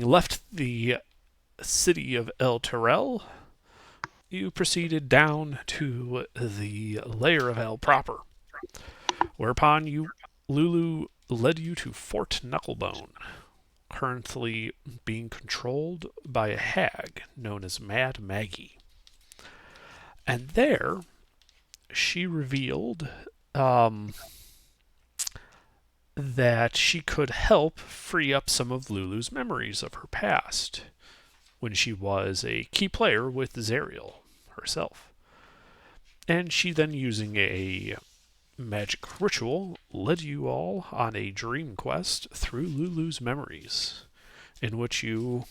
left the city of El Terrell, you proceeded down to the lair of hell proper, whereupon Lulu led you to Fort Knucklebone, currently being controlled by a hag known as Mad Maggie. And there, she revealed that she could help free up some of Lulu's memories of her past when she was a key player with Zariel herself. And she then, using a magic ritual, led you all on a dream quest through Lulu's memories, in which you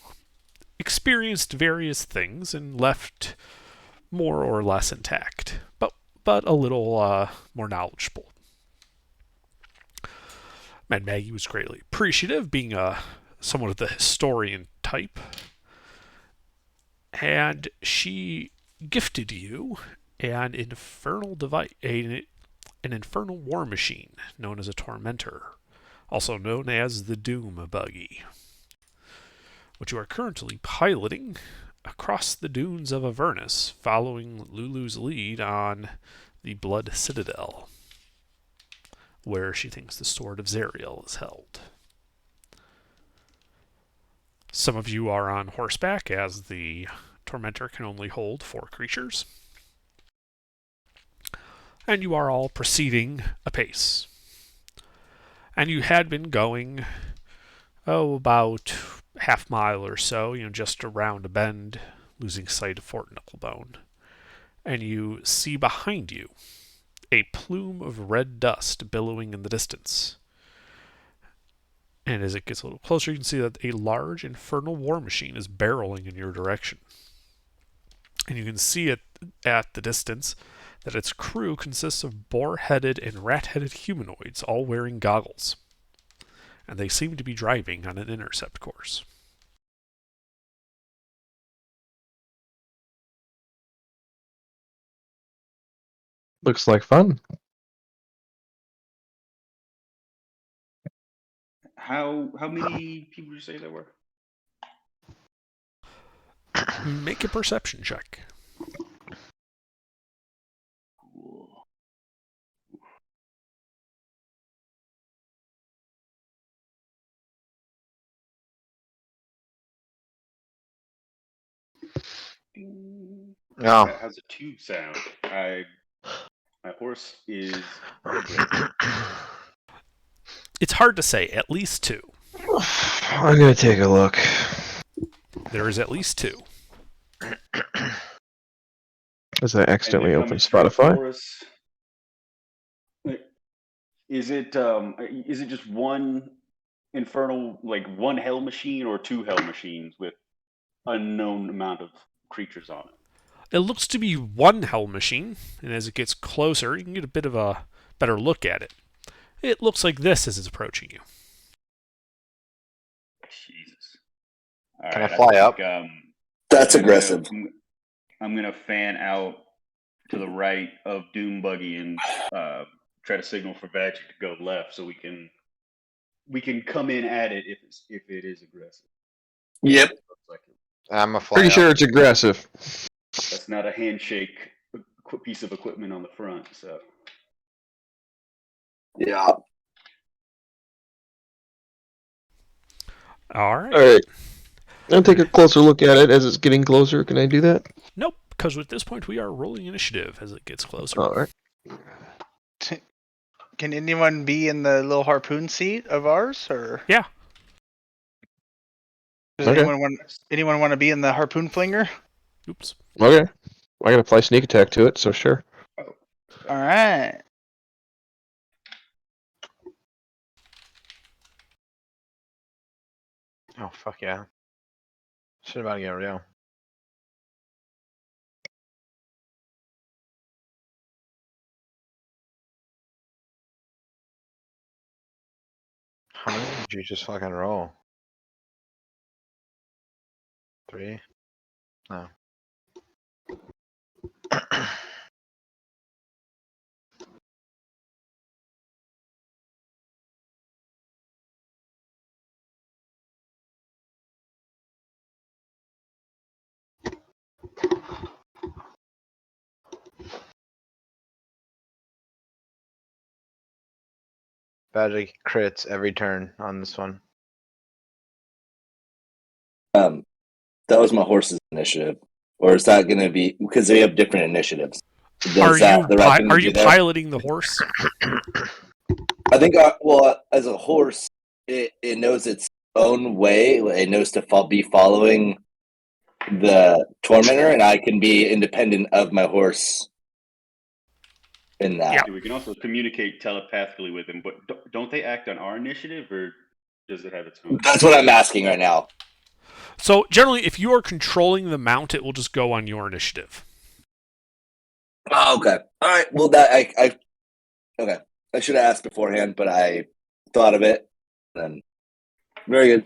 experienced various things and left more or less intact, but a little more knowledgeable. Mad Maggie was greatly appreciative, being somewhat of the historian type, and she gifted you an infernal device, an infernal war machine known as a tormentor, also known as the Doom Buggy, which you are currently piloting across the dunes of Avernus, following Lulu's lead on the Blood Citadel, where she thinks the Sword of Zariel is held. Some of you are on horseback, as the Tormentor can only hold 4 creatures. And you are all proceeding apace. And you had been going, about half mile or so, just around a bend, losing sight of Fort Knucklebone. And you see behind you a plume of red dust billowing in the distance. And as it gets a little closer, you can see that a large infernal war machine is barreling in your direction. And you can see it at the distance that its crew consists of boar-headed and rat-headed humanoids, all wearing goggles. And they seem to be driving on an intercept course. Looks like fun. How many people did you say there were? Make a perception check. Cool. No. That has a 2 sound. My horse is. It's hard to say. At least 2. I'm gonna take a look. There is at least 2. As I accidentally And opened straight Spotify. for us. Is it just one infernal, like one hell machine, or 2 hell machines with unknown amount of creatures on it? It looks to be one hell machine, and as it gets closer, you can get a bit of a better look at it. It looks like this as it's approaching you. Jesus. All Can I right, fly up? That's I'm aggressive. I'm gonna fan out to the right of Doom Buggy and try to signal for Magic to go left, so we can come in at it if it is aggressive. Yep. Looks like it. I'm a fly Pretty up. sure it's aggressive. That's not a handshake piece of equipment on the front. So Yeah. All right. Alright. I'll take a closer look at it as it's getting closer. Can I do that? Nope, because at this point we are rolling initiative as it gets closer. Alright. Can anyone be in the little harpoon seat of ours, or Yeah. does Okay. anyone want to be in the harpoon flinger? Oops. Okay. I gotta apply sneak attack to it, so sure. All right. Oh, fuck yeah. Shit about to get real. How many did you just fucking roll? 3? No. Badger crits every turn on this one. That was my horse's initiative. Or is that going to be because they have different initiatives? Are Is that the right thing are to you do there? piloting the horse? I think, as a horse, it knows its own way. It knows to be following the tormentor, and I can be independent of my horse in that. Yeah. We can also communicate telepathically with them, but don't they act on our initiative, or does it have its own? That's what I'm asking right now. So generally, if you are controlling the mount, it will just go on your initiative. Oh, okay. All right. Well, that okay. I should have asked beforehand, but I thought of it. Then, very good.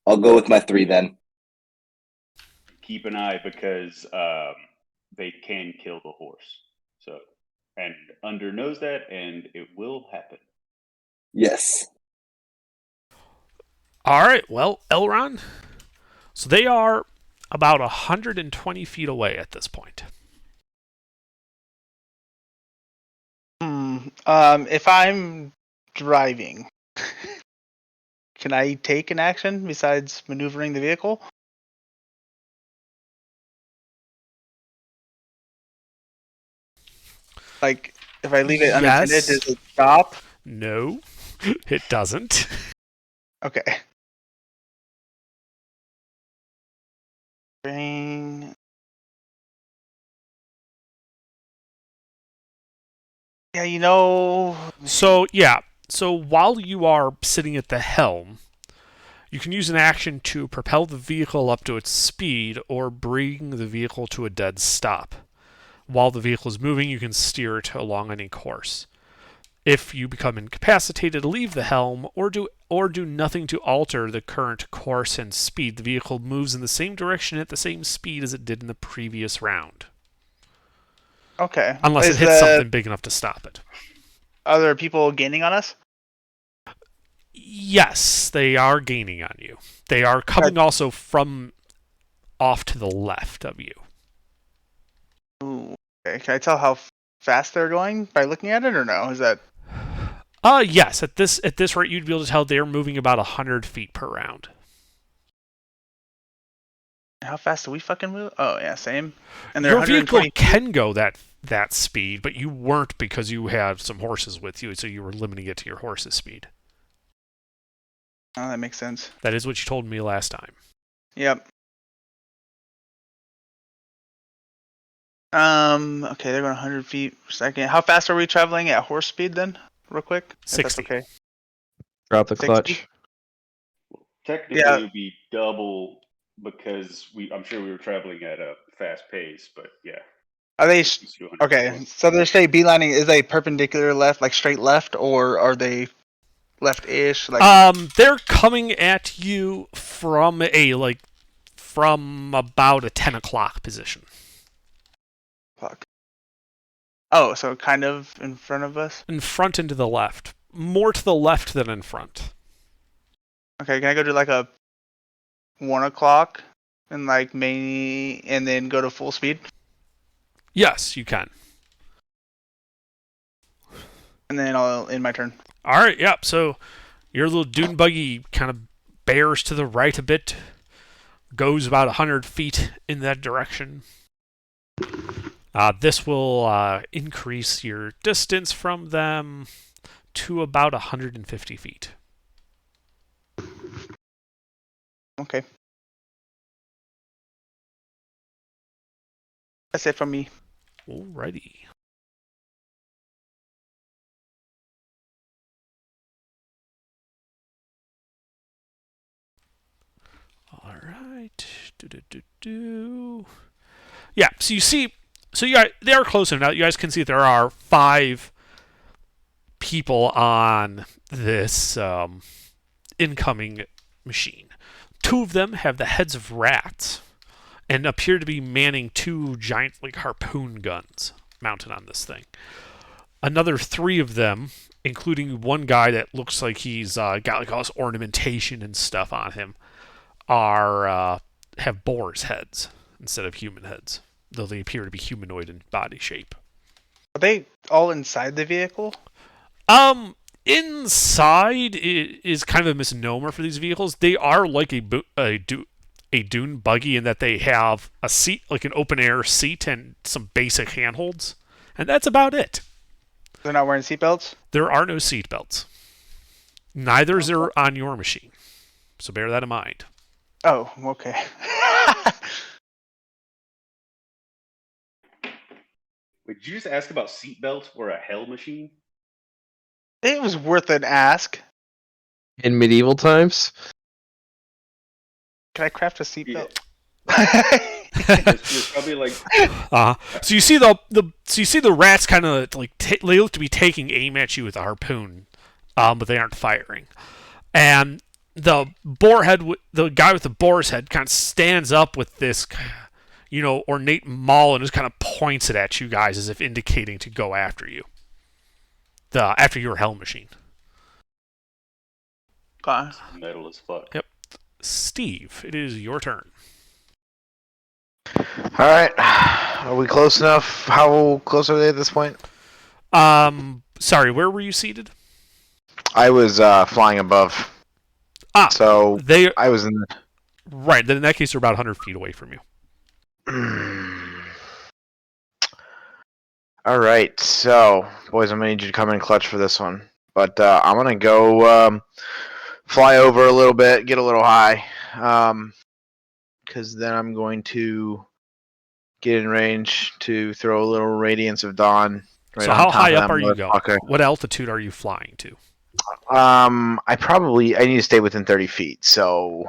I'll go with my 3 then. Keep an eye because they can kill the horse. So, and Under knows that, and it will happen. Yes. All right. Well, Elron. So they are about 120 feet away at this point. If I'm driving, can I take an action besides maneuvering the vehicle? Like, if I leave it unattended, Yes. does it stop? No, it doesn't. Okay. Bring. Yeah, So while you are sitting at the helm, you can use an action to propel the vehicle up to its speed or bring the vehicle to a dead stop. While the vehicle is moving, you can steer it along any course. If you become incapacitated, leave the helm or do nothing to alter the current course and speed. The vehicle moves in the same direction at the same speed as it did in the previous round. Okay. Unless it hits something big enough to stop it. Are there people gaining on us? Yes, they are gaining on you. They are coming also from off to the left of you. Ooh. Okay. Can I tell how fast they're going by looking at it, or no? Is that? Yes. At this rate, you'd be able to tell they're moving about 100 feet per round. How fast do we fucking move? Oh yeah, same. And they're Your vehicle 120 can go that speed, but you weren't because you had some horses with you, so you were limiting it to your horse's speed. Oh, that makes sense. That is what you told me last time. Yep. Okay, they're going 100 feet per second. How fast are we traveling at horse speed then? Real quick. If 60. that's okay. Drop the 60? clutch. Technically, Yeah. it would be double because I'm sure we were traveling at a fast pace, but yeah. Are they it's 200 okay? feet. So they're straight beelining. Is they perpendicular left, like straight left, or are they left-ish? Like They're coming at you from about a 10 o'clock position. fuck. Oh, so kind of in front of us. In front and to the left. More to the left than in front. Okay, can I go to like a 1 o'clock and like maybe and then go to full speed? Yes, you can. And then I'll end my turn. All right, yep. So your little dune buggy kind of bears to the right a bit, goes about 100 feet in that direction. This will increase your distance from them to about 150 feet. Okay. That's it from me. Alrighty. All right. Yeah. So you see, they are close enough. You guys can see there are 5 people on this incoming machine. 2 of them have the heads of rats and appear to be manning 2 giant harpoon guns mounted on this thing. Another 3 of them, including one guy that looks like he's got all this ornamentation and stuff on him, have boar's heads instead of human heads, though they appear to be humanoid in body shape. Are they all inside the vehicle? Inside is kind of a misnomer for these vehicles. They are like a dune buggy in that they have a seat, like an open air seat, and some basic handholds, and that's about it. They're not wearing seatbelts? There are no seat belts. Neither is there on your machine, so bear that in mind. Oh, okay. Wait, did you just ask about seatbelts for a hell machine? It was worth an ask. In medieval times, Can I craft a seatbelt? There's probably like So you see the rats kind of like they look to be taking aim at you with a harpoon, but they aren't firing. And the the guy with the boar's head, kind of stands up with this, ornate maul and just kind of points it at you guys as if indicating to go after you. After your hell machine. Okay. metal as fuck. Yep. Steve, it is your turn. All right. Are we close enough? How close are they at this point? Sorry, where were you seated? I was flying above. So I was in the... Right, then in that case, they're about 100 feet away from you. All right, so boys, I'm gonna need you to come in clutch for this one. But I'm gonna go fly over a little bit, get a little high, because then I'm going to get in range to throw a little radiance of dawn. Right So on how top high of up that are you going? motherfucker. What altitude are you flying to? I need to stay within 30 feet, so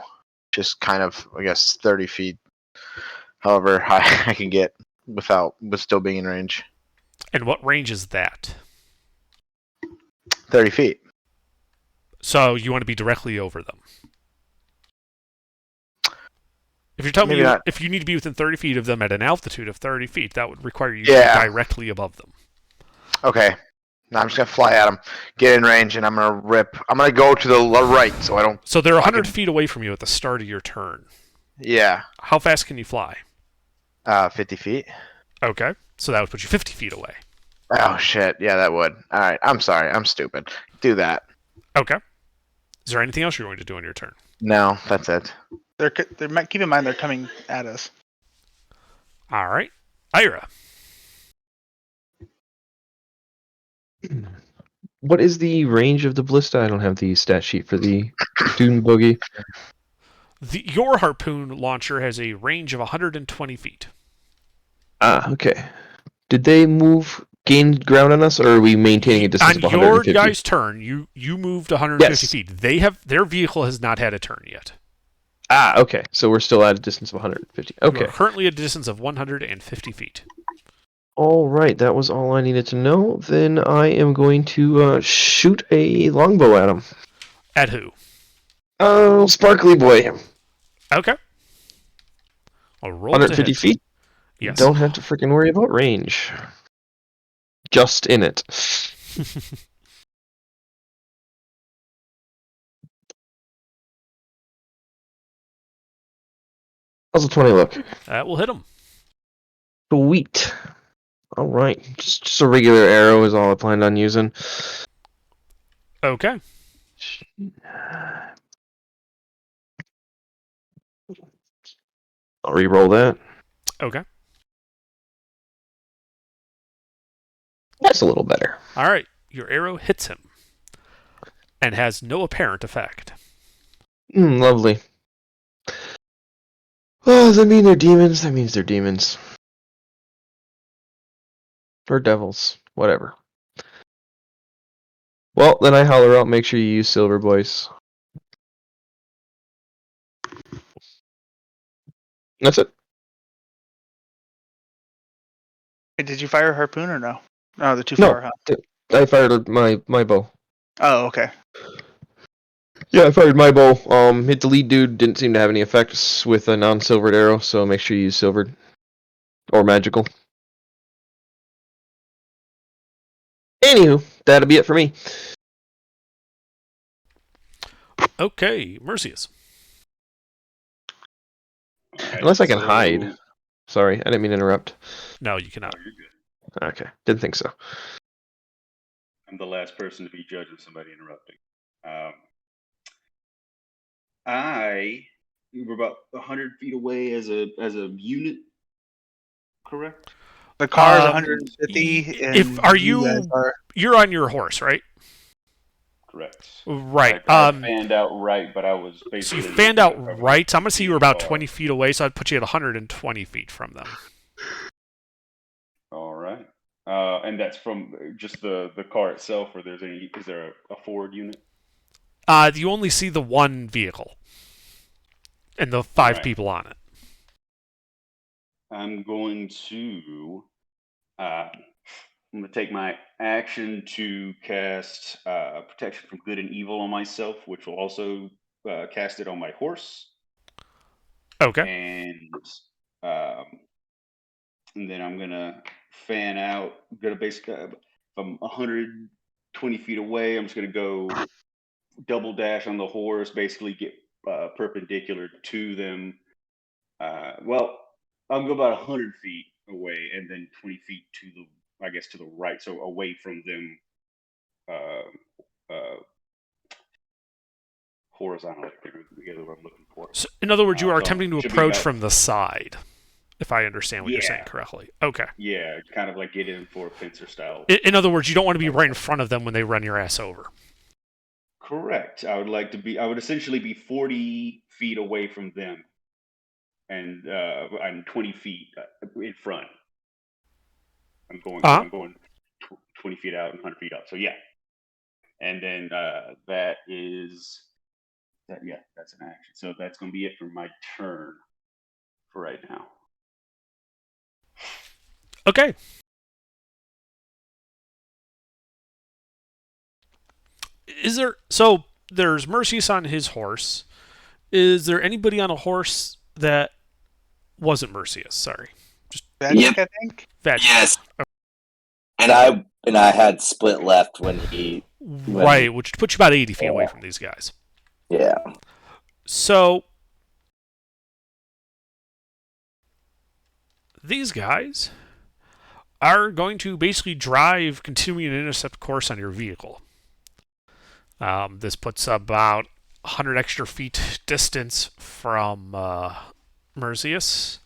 just kind of, I guess, 30 feet, however high I can get with still being in range. And what range is that? 30 feet. So you want to be directly over them. If you're telling Maybe me not. if you need to be within 30 feet of them at an altitude of 30 feet, that would require you Yeah. to be directly above them. Okay. Now I'm just gonna fly at them, get in range, and I'm gonna rip. I'm gonna go to the right, so I don't. So they're 100 feet away from you at the start of your turn. Yeah. How fast can you fly? 50 feet. Okay, so that would put you 50 feet away. Oh shit! Yeah, that would. All right. I'm sorry. I'm stupid. Do that. Okay. Is there anything else you're going to do on your turn? No, that's it. Keep in mind they're coming at us. All right, Ira. what is the range of the ballista? I don't have the stat sheet for the dune buggy. Your harpoon launcher has a range of 120 feet. Ah, okay. Did they gain ground on us, or are we maintaining a distance of On 150? your guys' turn, you moved 150 Yes. feet. Their vehicle has not had a turn yet. Ah, okay. So we're still at a distance of 150. You Okay. are currently at a distance of 150 feet. All right, that was all I needed to know. Then I am going to shoot a longbow at him. At who? Oh, sparkly boy. Okay. I'll roll 150 feet? Yes. Don't have to freaking worry about range. Just in it. How's a 20 look? That will hit him. Sweet. All right, just a regular arrow is all I planned on using. Okay. I'll re-roll that. Okay. That's a little better. All right. Your arrow hits him and has no apparent effect. Lovely. Oh, does that mean they're demons? That means they're demons. Or devils. Whatever. Well, then I holler out, make sure you use silver, boys. That's it. Wait, did you fire a harpoon or no? No, they're too No. far, huh? I fired my bow. Oh, okay. Yeah, I fired my bow. Hit the lead dude. Didn't seem to have any effects with a non-silvered arrow, so make sure you use silvered. Or magical. Anywho, that'll be it for me. Okay. Mercius. Alright, Unless I can so- hide. Sorry, I didn't mean to interrupt. No, you cannot. Oh, you're good. Okay, didn't think so. I'm the last person to be judging somebody interrupting. We're about 100 feet away as a unit, correct? The car's Um, 150, and if are you guys you are. you're on your horse, right? Correct. Right. I fanned out right, but I was So basically you fanned out covered right. So I'm gonna say you were about car. 20 feet away. So I'd put you at 120 feet from them. All right. And that's from just the car itself, or is there a forward unit? You only see the one vehicle and the All 5 right. people on it. I'm going to take my action to cast protection from good and evil on myself, which will also cast it on my horse. Okay. And then I'm gonna fan out. I'm gonna basically, if I'm 120 feet away, I'm just gonna go double dash on the horse, basically get perpendicular to them. Well, I'll go about 100 feet away, and then 20 feet to the right, so away from them, uh, horizontally. I can't remember what I'm looking for. So in other words, you are So attempting to should be approach about, from the side, if I understand what you're saying correctly. Okay. yeah, kind of like get in for a pincer style. In other words, you don't want to be right in front of them when they run your ass over. Correct. I would essentially be 40 feet away from them, and I'm 20 feet in front. I'm going 20 feet out and 100 feet up. So yeah, and then that's an action. So that's going to be it for my turn for right now. Okay. There's Mercius on his horse. Is there anybody on a horse that wasn't Mercius? Sorry. Magic, I think. Veg. Yes. And I had split left when he. Right, which puts you about 80 feet away from these guys. Yeah. So these guys are going to basically drive, continuing an intercept course on your vehicle. This puts about 100 extra feet distance from Mercius.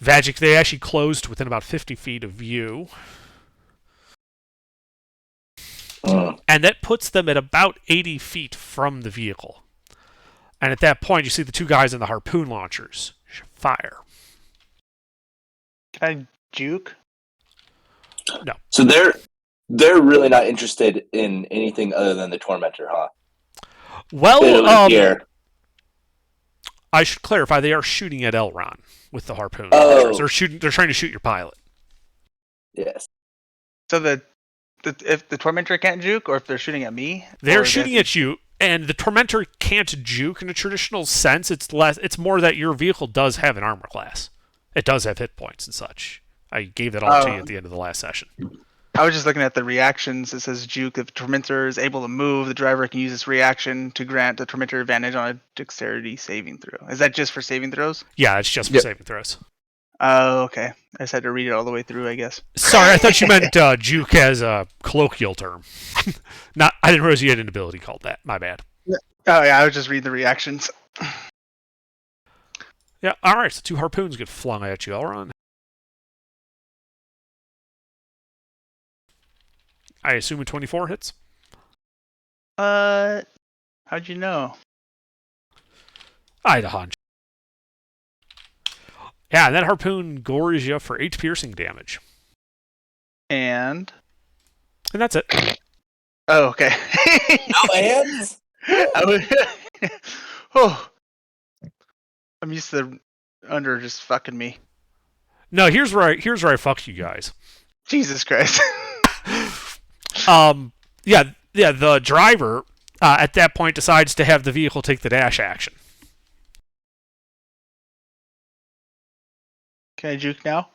Vagic, they actually closed within about 50 feet of you. And that puts them at about 80 feet from the vehicle. And at that point, you see the 2 guys in the harpoon launchers fire. Can I juke? No. So they're really not interested in anything other than the tormentor, huh? Well, I should clarify, they are shooting at Elron with the harpoon launchers. They're trying to shoot your pilot. Yes. So if the tormentor can't juke, or if they're shooting at me, they're shooting at you, and the tormentor can't juke in a traditional sense. It's more that your vehicle does have an armor class. It does have hit points and such. I gave that all to you at the end of the last session. I was just looking at the reactions. It says juke. If the tormentor is able to move, the driver can use this reaction to grant the tormentor advantage on a dexterity saving throw. Is that just for saving throws? Yeah, it's just for saving throws. Oh, okay. I just had to read it all the way through, I guess. Sorry, I thought you meant juke as a colloquial term. I didn't realize you had an ability called that. My bad. Oh yeah, I was just reading the reactions. Yeah, alright, so 2 harpoons get flung at you, Elron. I assume a 24 hits? How'd you know? I had a hunch. Yeah, and that harpoon gores you for 8 piercing damage. And that's it. Oh, okay. No hands? Oh. I'm used to the under just fucking me. No, here's where I fuck you guys. Jesus Christ. The driver at that point decides to have the vehicle take the dash action. Can I juke now?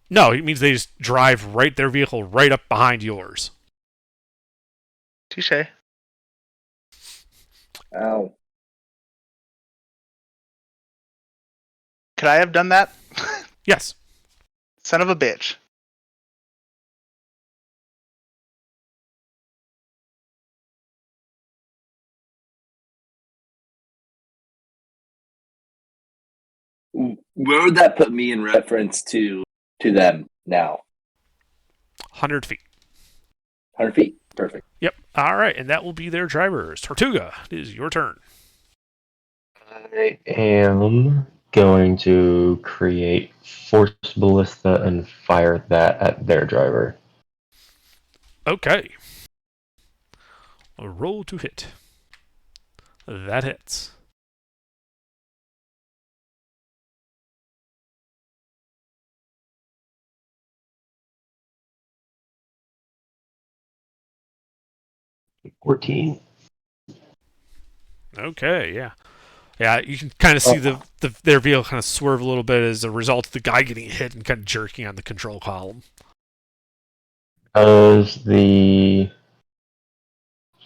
No, it means they just drive their vehicle right up behind yours. Touche. Ow. Could I have done that? Yes. Son of a bitch. Where would that put me in reference to them now? 100 feet. 100 feet. Perfect. Yep. All right, and that will be their drivers. Tortuga, it is your turn. I am going to create Force Ballista and fire that at their driver. Okay. A roll to hit. That hits. $14. Okay, yeah. Yeah, you can kind of see their vehicle kind of swerve a little bit as a result of the guy getting hit and kind of jerking on the control column. Does the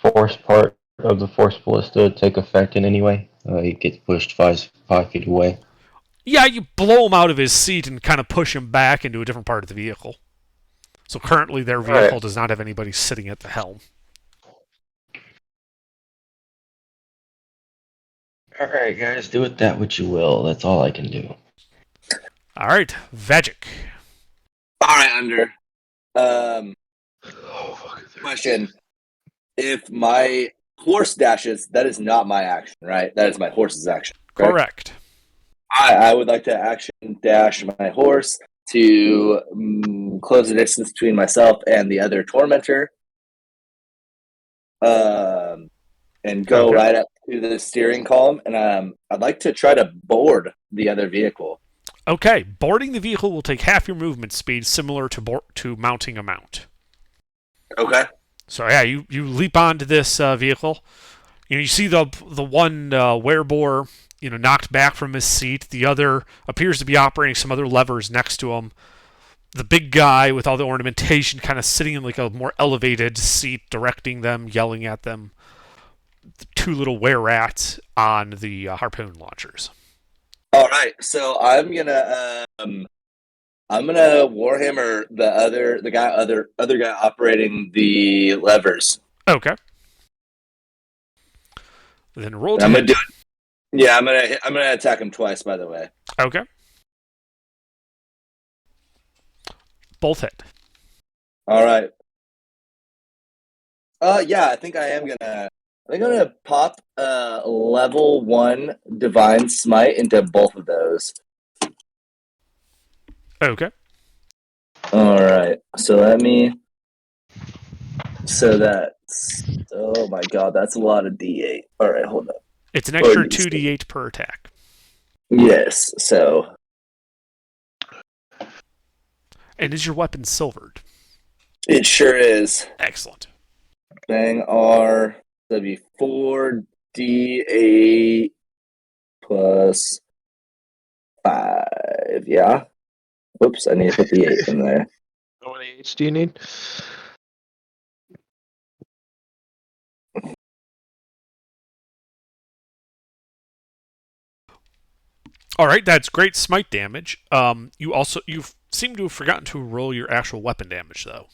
force part of the Force Ballista take effect in any way? He gets pushed 5 feet away. Yeah, you blow him out of his seat and kind of push him back into a different part of the vehicle. So currently their vehicle does not have anybody sitting at the helm. Alright, guys, do with that what you will. That's all I can do. All right, Vagic. All right, Under. Question. If my horse dashes, that is not my action, right? That is my horse's action. Correct. I would like to action dash my horse to close the distance between myself and the other tormentor. And go right up to the steering column, and I'd like to try to board the other vehicle. Okay, boarding the vehicle will take half your movement speed, similar to mounting a mount. Okay. So yeah, you leap onto this vehicle. You see the one werebore knocked back from his seat. The other appears to be operating some other levers next to him. The big guy with all the ornamentation kind of sitting in like a more elevated seat, directing them, yelling at them. The two little were-rats on the harpoon launchers. All right, so I'm gonna Warhammer the guy operating the levers. Okay. Then roll. I'm gonna do it. Yeah, I'm gonna attack him twice. By the way. Okay. Both hit. All right. Yeah, I think I'm gonna pop level 1 divine smite into both of those. Okay. All right. So oh my god, that's a lot of D8. All right, hold up. It's an extra 2d8 per attack. Yes. So. And is your weapon silvered? It sure is. Excellent. Bang R. That'd be 4d8 plus 5. Yeah. Whoops, I need to put the 8 in there. How many H do you need? All right, that's great smite damage. You seem to have forgotten to roll your actual weapon damage though.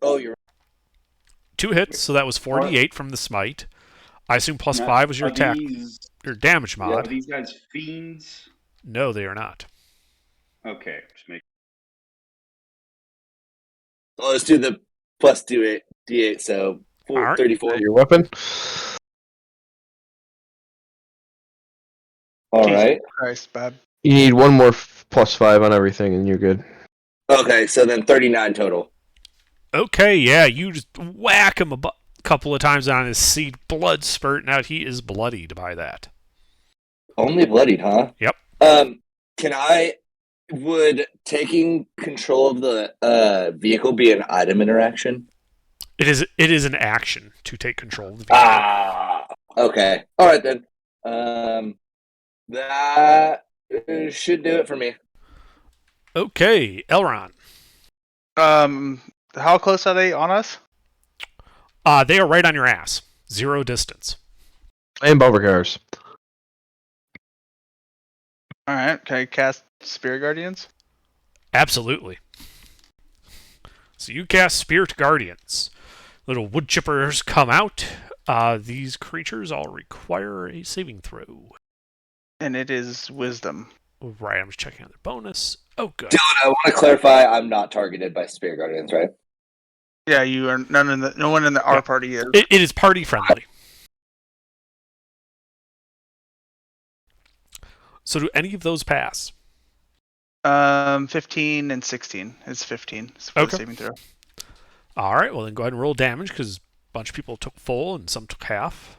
Oh, you're 2 hits, so that was 48 from the smite. I assume plus 5 was your attack, your damage mod. Yeah, are these guys fiends? No, they are not. Okay, just make. Well, let's do the plus D8, so right. 34. Your weapon? All right. Christ, Bob. You need one more plus 5 on everything, and you're good. Okay, so then 39 total. Okay, yeah, you just whack him a couple of times on his seat, blood spurting out. He is bloodied by that. Only bloodied, huh? Yep. Would taking control of the vehicle be an item interaction? It is an action to take control of the vehicle. Okay. All right then. That should do it for me. Okay, Elron. How close are they on us? They are right on your ass. 0 distance. And bumper cars. All right. Can I cast Spirit Guardians? Absolutely. So you cast Spirit Guardians. Little wood chippers come out. These creatures all require a saving throw. And it is wisdom. Right, I'm just checking on their bonus. Oh, good. Dylan, I want to clarify. I'm not targeted by Spirit Guardians, right? Yeah, you are no one in the our party is. It is party friendly. So do any of those pass? 15 and 16. It's 15 for Okay. the saving throw. All right, well then go ahead and roll damage because a bunch of people took full and some took half.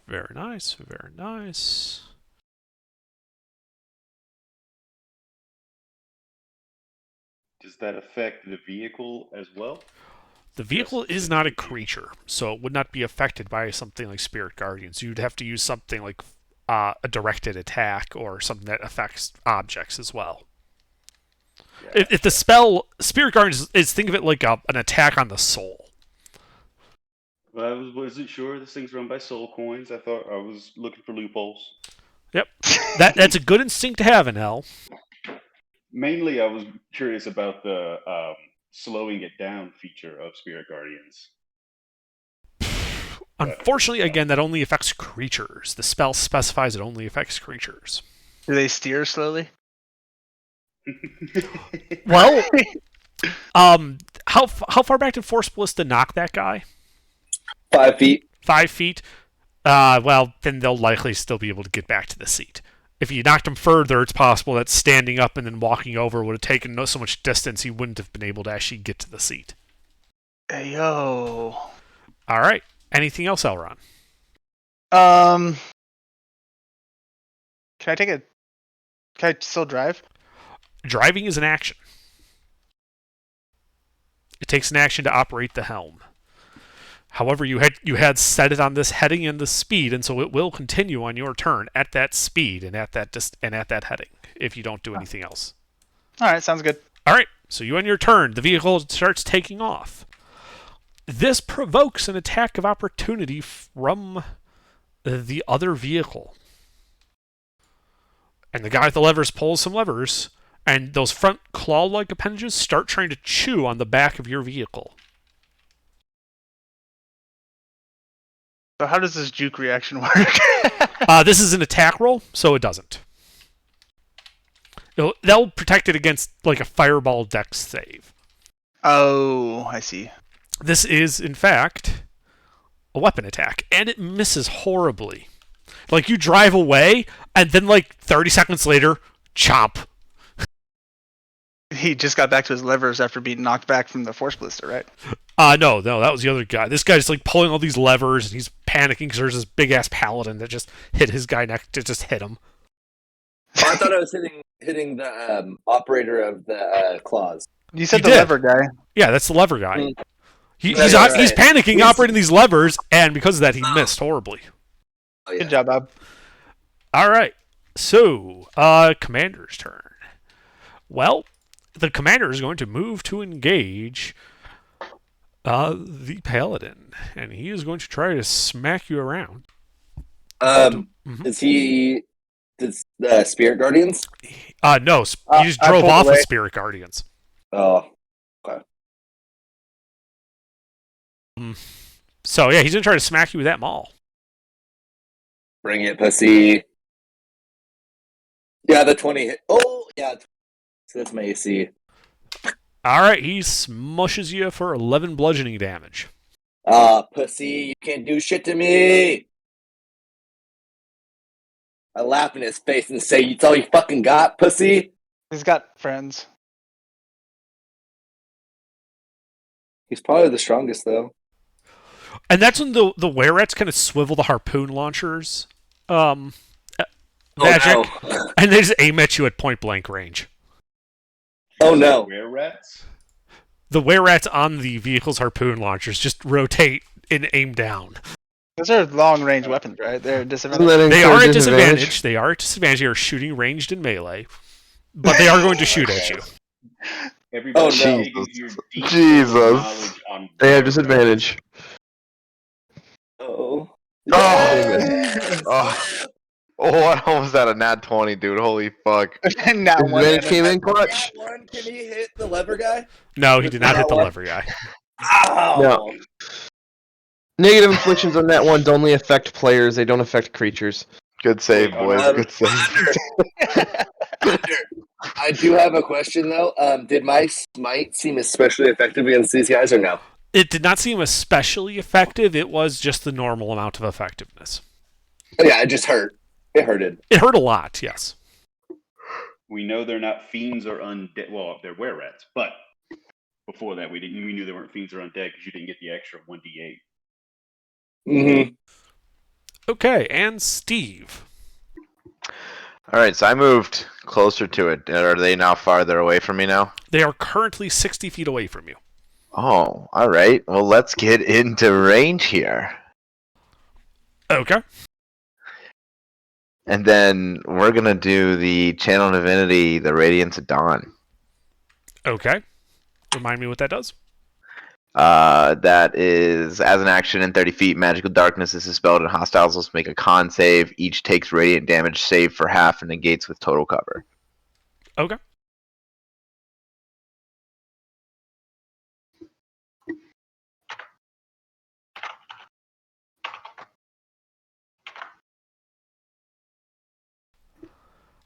Very nice, very nice. Does that affect the vehicle as well? The vehicle is not a creature, so it would not be affected by something like Spirit Guardians. You'd have to use something like a directed attack or something that affects objects as well. Yeah. If the spell Spirit Guardians is think of it like an attack on the soul. Well, I wasn't sure. This thing's run by soul coins. I thought I was looking for loopholes. Yep, that's a good instinct to have in hell. Mainly, I was curious about the slowing it down feature of Spirit Guardians. Unfortunately, again, that only affects creatures. The spell specifies it only affects creatures. Do they steer slowly? Well, how far back did Force Ballista knock that guy? 5 feet. 5 feet. Well, then they'll likely still be able to get back to the seat. If you knocked him further, it's possible that standing up and then walking over would have taken so much distance he wouldn't have been able to actually get to the seat. Hey, yo. All right. Anything else, Elron? Can I still drive? Driving is an action. It takes an action to operate the helm. However, you had set it on this heading and the speed, and so it will continue on your turn at that speed and at that heading if you don't do anything else. All right, sounds good. All right, so you end your turn. The vehicle starts taking off. This provokes an attack of opportunity from the other vehicle. And the guy with the levers pulls some levers, and those front claw-like appendages start trying to chew on the back of your vehicle. So how does this juke reaction work? This is an attack roll, so it doesn't. They'll protect it against like a fireball dex save. Oh, I see. This is, in fact, a weapon attack, and it misses horribly. Like, you drive away, and then, like, 30 seconds later, chomp. He just got back to his levers after being knocked back from the Force Ballista, right? No, that was the other guy. This guy's, like, pulling all these levers, and he's panicking because there's this big-ass paladin that just hit his guy next to just hit him. Oh, I thought I was hitting the operator of the claws. You said You the did. lever guy. Yeah, that's the lever guy. Mm. He's Right. panicking, operating these levers, and because of that, he missed horribly. Oh, yeah. Good job, Bob. All right. So, commander's turn. Well, the commander is going to move to engage the paladin, and he is going to try to smack you around. Mhm. Is he the Spirit Guardians? No, he just I drove pulled off away. with Spirit Guardians. Oh, So, yeah, he's going to try to smack you with that maul. bring it, pussy. Yeah, the 20 hit. Oh, yeah. So that's my AC. All right, he smushes you for 11 bludgeoning damage. Pussy, you can't do shit to me. I laugh in his face and say, "It's all you fucking got, pussy." He's got friends. He's probably the strongest, though. And that's when the were-rats kind of swivel the harpoon launchers magic, Oh, and they just aim at you at point-blank range. Oh, no. Were rats? The were-rats on the vehicle's harpoon launchers just rotate and aim down. Those are long-range weapons, right? They're disadvantage. They are at disadvantage. They are at disadvantage. They are shooting ranged and melee, but they are going to shoot at you. Everybody Oh, no. taking your deep Jesus. knowledge on They have were disadvantage. Oh. Oh, what was that? A nat 20, dude. Holy fuck. Now one. Advantage came in clutch. That one, can he hit the lever guy? No, he did not hit the lever guy. Ow! No. Negative inflictions on that one only affect players. They don't affect creatures. Good save, Wait, boys. Um, Good save. Hunter, I do have a question though. Did my smite seem especially effective against these guys or no? It did not seem especially effective. It was just the normal amount of effectiveness. Oh, yeah, it just hurt. It hurted. It hurt a lot, yes. We know they're not fiends or undead. Well, they're were rats, but before that, we knew they weren't fiends or undead because you didn't get the extra 1d8. Mm-hmm. Okay, and Steve. All right, so I moved closer to it. Are they now farther away from me now? They are currently 60 feet away from you. Oh, all right. Well, let's get into range here. Okay. And then we're going to do the Channel Divinity, the Radiance of Dawn. Okay. Remind me what that does. That is, as an action in 30 feet, magical darkness is dispelled and hostiles must make a con save. Each takes radiant damage save for half and negates with total cover. Okay.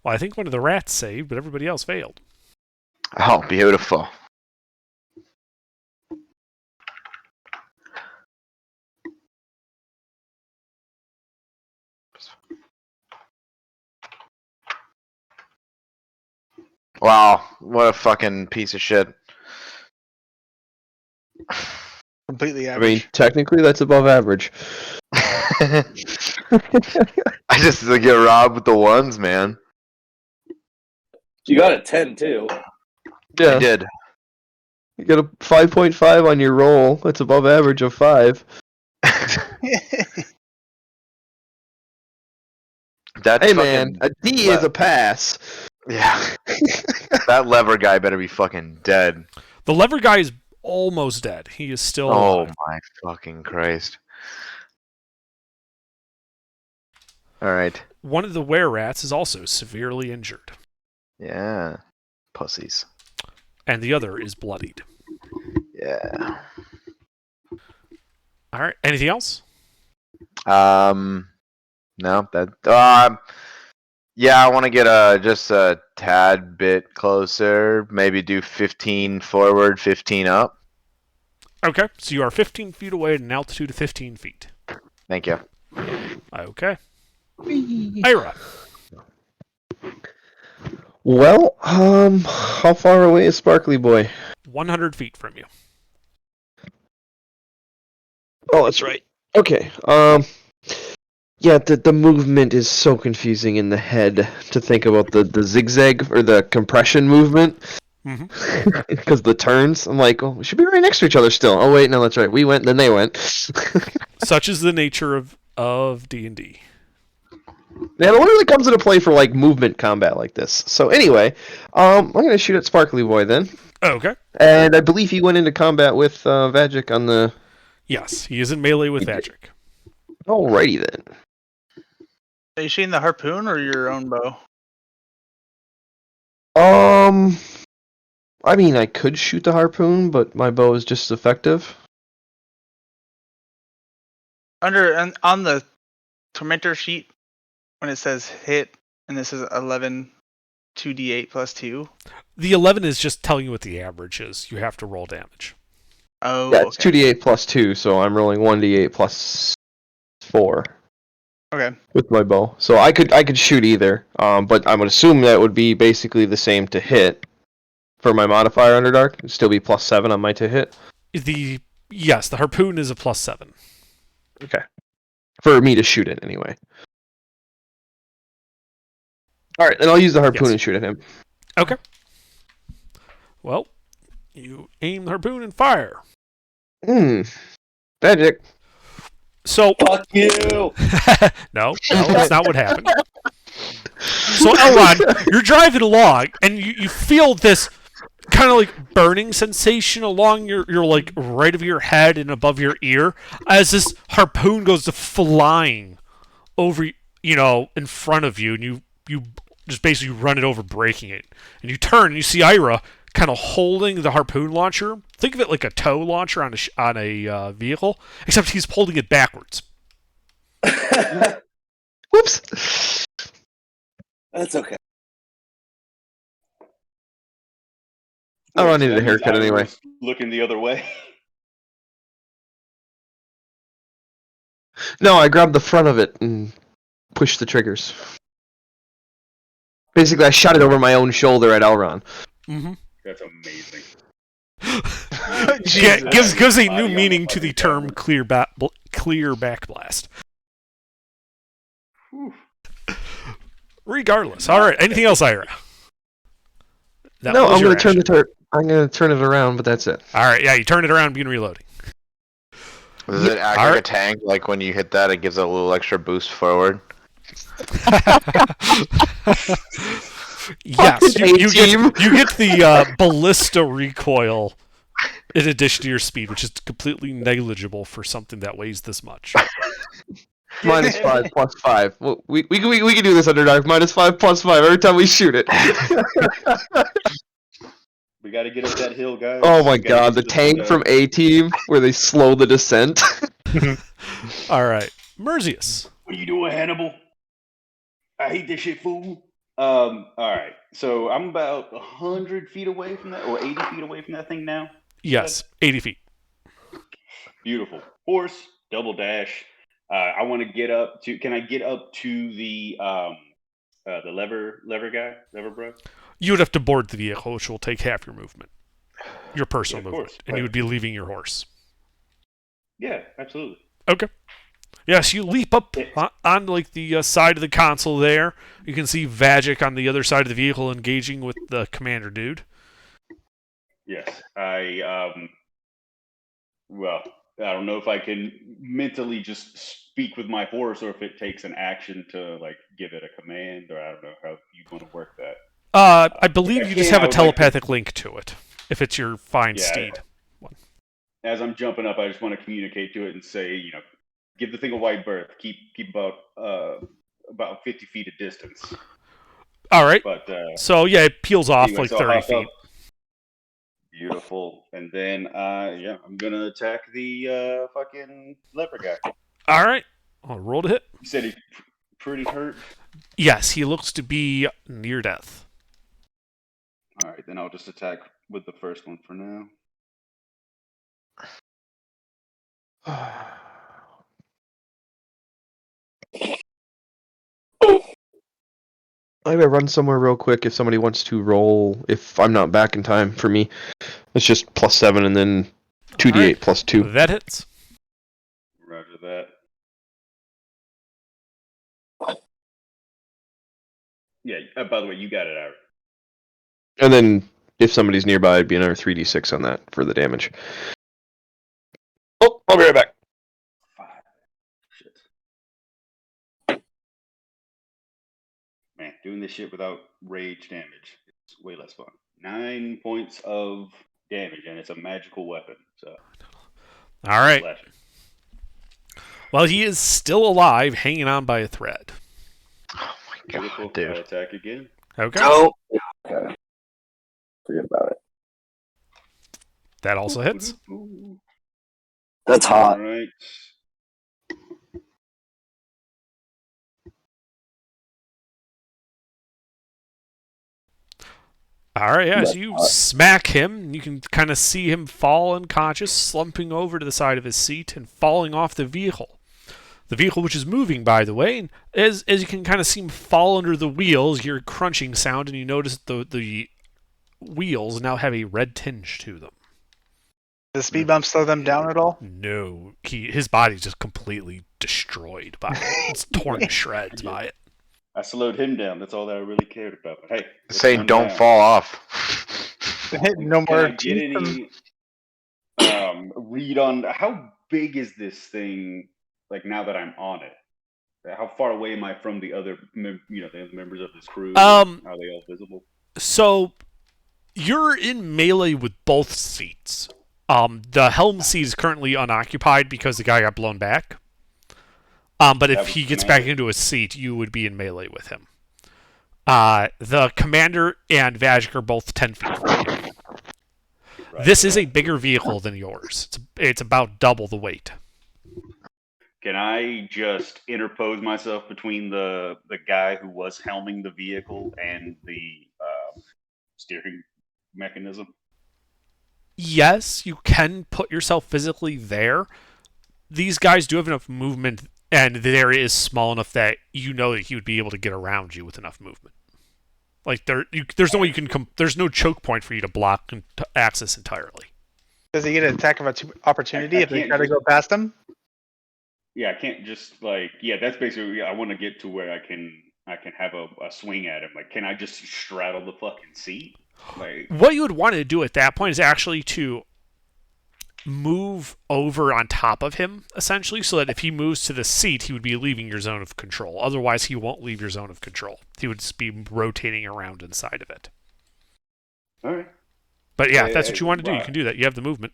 Well, I think one of the rats saved, but everybody else failed. Oh, beautiful. Wow, what a fucking piece of shit. Completely I mean, average. technically, that's above average. I just get robbed with the ones, man. You got a 10 too. I Yeah, did. you got a 5.5 on your roll. That's above average of 5. That's Hey, fucking, man, a D is a pass. yeah. That lever guy better be fucking dead. The lever guy is almost dead. He is still Oh alive. my fucking Christ. Alright. One of the were-rats is also severely injured, Yeah. Pussies. and the other is bloodied. Yeah. All right. Anything else? No, that yeah, I want to get just a tad bit closer, maybe do 15 forward, 15 up. Okay. So you are 15 feet away at an altitude of 15 feet. Thank you. Okay. Ira. Well, how far away is Sparkly Boy? 100 feet from you. Oh, that's right. Okay. Yeah, the movement is so confusing in the head to think about the zigzag or the compression movement. Mm-hmm. Because the turns, I'm like, oh, we should be right next to each other still. Oh wait, no, that's right. We went, then they went. Such is the nature of D&D. Yeah, it only comes into play for like movement combat like this. So anyway, I'm gonna shoot at Sparkly Boy then. Okay. And I believe he went into combat with Vagic on the. Yes, he is in melee with Vagic. Alrighty then. Are you shooting the harpoon or your own bow? I mean, I could shoot the harpoon, but my bow is just effective. On the tormentor sheet, when it says hit and this is 11, 2d8 plus 2. The 11 is just telling you what the average is. You have to roll damage. Oh, Yeah, it's okay. 2d8 plus 2, so I'm rolling 1d8 plus 4 Okay. with my bow. So I could shoot either, but I would assume that would be basically the same to hit for my modifier Underdark. It'd still be plus 7 on my to hit. Yes, the harpoon is a plus 7. Okay. For me to shoot it anyway. Alright, then I'll use the harpoon Yes. and shoot at him. Okay. Well, you aim the harpoon and fire. Magic. So Fuck you! no, that's not what happened. So Elrond, you're driving along and you feel this kind of like burning sensation along your like right of your head and above your ear as this harpoon goes to flying over in front of you, and you just basically run it over, breaking it. And you turn and you see Ira kind of holding the harpoon launcher. Think of it like a tow launcher on a vehicle, except he's holding it backwards. Whoops. That's okay. Oh, I So needed that a means haircut anyway. Ira's looking the other way. No, I grabbed the front of it and pushed the triggers. Basically, I shot it over my own shoulder at Elron. Mm-hmm. That's amazing. Gives a Body new on the meaning to the fucking term camera. clear backblast. Whew. Regardless. All right. Anything else, Ira? No, I'm your gonna turn action. I'm gonna turn it around, but that's it. All right. Yeah, you turn it around, begin reloading. Does it act like a tank? Like when you hit that, it gives a little extra boost forward? Yes, you A-team. get the ballista recoil in addition to your speed, which is completely negligible for something that weighs this much. -5 +5. Well, we can do this, Underdog. -5 +5 every time we shoot it. We got to get up that hill, guys. Oh my We gotta god, get the to tank from A-Team where they slow the descent. All right, Merzius. What are you doing, Hannibal? I hate this shit, fool. All right. So I'm about 100 feet away from that, or 80 feet away from that thing now. Yes, 80 feet. Beautiful. Horse, double dash. I want to get up to. Can I get up to the lever bro? You would have to board the vehicle, which will take half your movement, your personal Yeah, of movement, course. and you would be leaving your horse. Yeah, absolutely. Okay. Yes, you leap up Yes. on like the side of the console there. You can see Vagic on the other side of the vehicle engaging with the commander dude. Yes, well, I don't know if I can mentally just speak with my horse, or if it takes an action to like give it a command, or I don't know how you want to work that. I believe If I you just can, have I a would like to- telepathic link to it, if it's your fine Yeah, steed. As I'm jumping up, I just want to communicate to it and say, give the thing a wide berth. Keep about 50 feet of distance. All right. But So yeah, it peels off anyway, like so I'll 30 hop feet. up. Beautiful. And then I'm gonna attack the fucking leper guy. All right. I'll roll to hit. You said he's pretty hurt. Yes, he looks to be near death. All right, then I'll just attack with the first one for now. I'm gonna run somewhere real quick if somebody wants to roll. If I'm not back in time for me, it's just +7 and then 2d8 Alright. +2. That hits. Roger that. Yeah. By the way, you got it, Aaron. And then if somebody's nearby, it'd be another 3d6 on that for the damage. Oh, I'll be right back. 5. Shit. Man, doing this shit without rage damage is way less fun. 9 points of damage, and it's a magical weapon. So. All right. Slashing. Well, he is still alive, hanging on by a thread. Oh my Beautiful. god, dude. I'll attack again. Okay. Oh, okay. Forget about it. That also hits. That's All hot. right. All right, yeah, so That's you hot. smack him. You can kind of see him fall unconscious, slumping over to the side of his seat and falling off the vehicle. The vehicle, which is moving, by the way, and as you can kind of see him fall under the wheels, you hear a crunching sound, and you notice the wheels now have a red tinge to them. Does speed bump slow them down at all? No, his body's just completely destroyed by it. It's torn to shreds by it. I slowed him down. That's all that I really cared about. But hey, let's Saying run don't down. fall off. No Can more I get teeth. any read on how big is this thing? Like now that I'm on it, how far away am I from the other, the other members of this crew? Are they all visible? So you're in melee with both seats. The helm seat is currently unoccupied because the guy got blown back. But That if was he gets commander. back into his seat, you would be in melee with him. The commander and Vagic are both 10 feet from you. This is a bigger vehicle than yours. It's about double the weight. Can I just interpose myself between the guy who was helming the vehicle and the steering mechanism? Yes, you can put yourself physically there. These guys do have enough movement, and the area is small enough that you know that he would be able to get around you with enough movement. Like there's no way you can. There's no choke point for you to block access entirely. Does he get an attack of opportunity if they try to go past him? Yeah, I can't just that's basically. I want to get to where I can have a swing at him. Like, can I just straddle the fucking seat? Like, what you would want to do at that point is actually to move over on top of him, essentially, so that if he moves to the seat, he would be leaving your zone of control. Otherwise, he won't leave your zone of control. He would just be rotating around inside of it. all right. But yeah, if that's what you want to do, you can do that. You have the movement.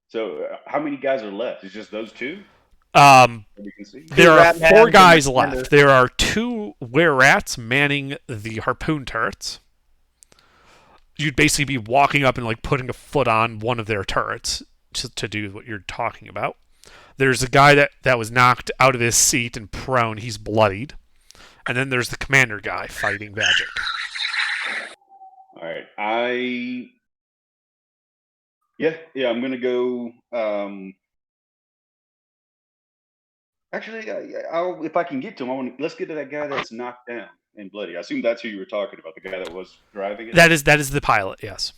So, how many guys are left? Is just those two? There are Rat 4 Man guys and left. There are 2 were-rats manning the harpoon turrets. You'd basically be walking up and like putting a foot on one of their turrets to do what you're talking about. There's a guy that was knocked out of his seat and prone. He's bloodied. And then there's the commander guy fighting Magic. All right. I'm gonna go. Actually, I'll if I can get to him. Let's get to that guy that's knocked down and bloody. I assume that's who you were talking about, the guy that was driving it. That is the pilot. Yes.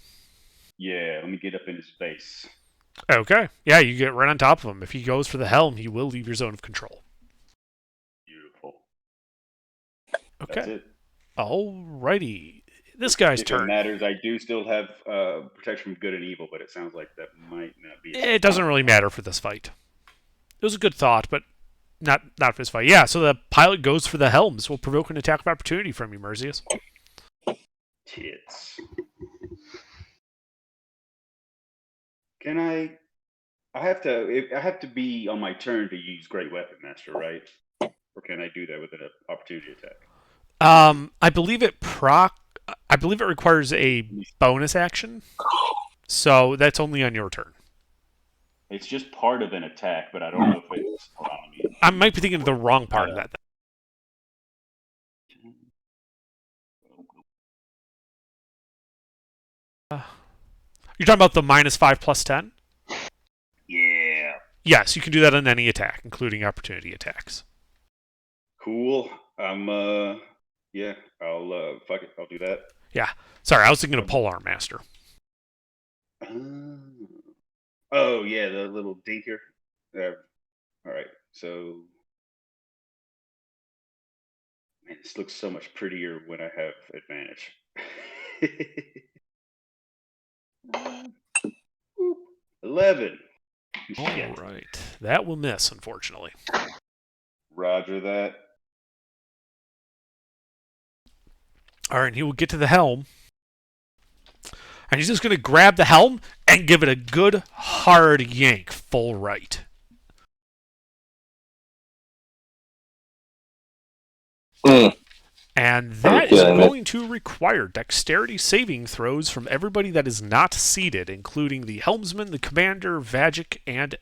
Yeah. Let me get up in his face. Okay. Yeah, you get right on top of him. If he goes for the helm, he will leave your zone of control. Beautiful. Okay. That's it. Alrighty. This guy's If it turn. matters, I do still have protection from good and evil, but it sounds like that might not be. It doesn't really matter for this fight. It was a good thought, but not for this fight. Yeah, so the pilot goes for the helm. This will provoke an attack of opportunity from you, Merzius. Tits. Can I? I have to be on my turn to use Great Weapon Master, right? Or can I do that with an opportunity attack? I believe it requires a bonus action, so that's only on your turn. It's just part of an attack, but I don't know if it's. I might be thinking of the wrong part of that. You're talking about the -5 + 10? Yeah. Yes, you can do that on any attack, including opportunity attacks. Cool. Yeah. I'll fuck it. I'll do that. Yeah. Sorry, I was thinking of Polearm Master. Oh yeah, the little dinker. All right. So, man, this looks so much prettier when I have advantage. 11. All right. That will miss, unfortunately. Roger that. All right, and he will get to the helm. And he's just going to grab the helm and give it a good, hard yank, full right. And that is going to require dexterity saving throws from everybody that is not seated, including the helmsman, the commander, Vagic, and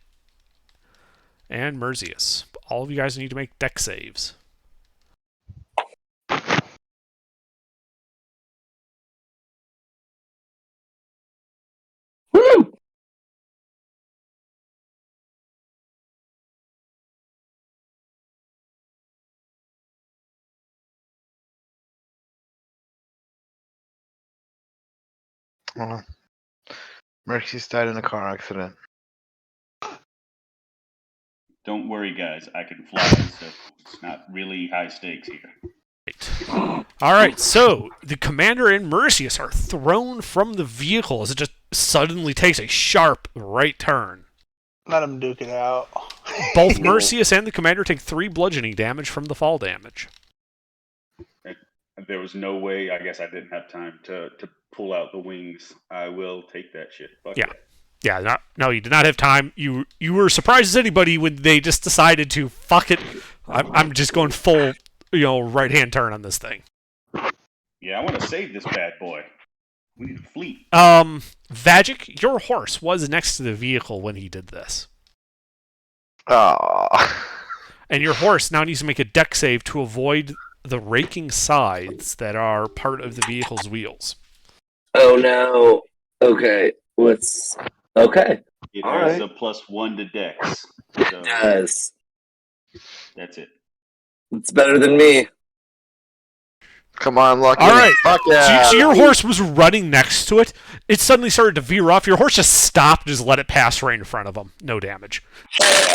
Merzius. All of you guys need to make dex saves. Woo! Well, Mercy's died in a car accident. Don't worry, guys. I can fly, so it's not really high stakes here. All right, so the commander and Mercius are thrown from the vehicle as it just suddenly takes a sharp right turn. Let him duke it out. Both Mercius and the commander take 3 bludgeoning damage from the fall damage. There was no way. I guess I didn't have time to pull out the wings. I will take that shit. Fuck yeah. Yeah, no, you did not have time. You were surprised as anybody when they just decided to fuck it. I'm just going full, right hand turn on this thing. Yeah, I want to save this bad boy. We need a fleet. Vagic, your horse was next to the vehicle when he did this. Oh. And your horse now needs to make a deck save to avoid the raking sides that are part of the vehicle's wheels. Oh no. Okay. Okay. It All has right. a +1 to Dex. So Yes. that's it. It's better than me. Come on, Lucky. All right. Fuck yeah. So your horse was running next to it. It suddenly started to veer off. Your horse just stopped and just let it pass right in front of him. No damage.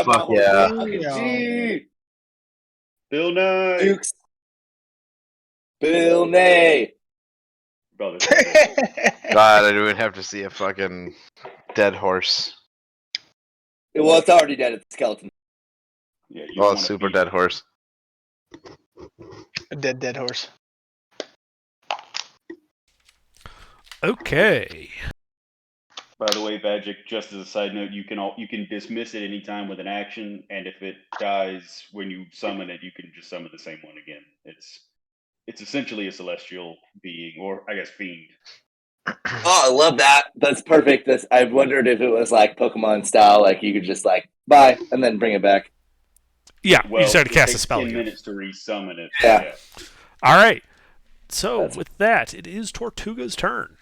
Fuck yeah. Gee. Bill Nye. Dukes. Bill Nay. Brother. God, I didn't have to see a fucking dead horse. Well, it's already dead. It's a skeleton. Yeah, you Oh, don't a wanna super beat dead it. horse. A dead horse. Okay. By the way, Bajic, just as a side note, you can dismiss it anytime with an action, and if it dies when you summon it, you can just summon the same one again. It's essentially a celestial being, or I guess fiend. Oh, I love that. That's perfect. I wondered if it was like Pokemon style, like you could just like bye and then bring it back. Yeah, Well, you just had to it cast a takes spell 10 again. minutes to resummon it. Yeah. All right. So That's- with that, it is Tortuga's turn.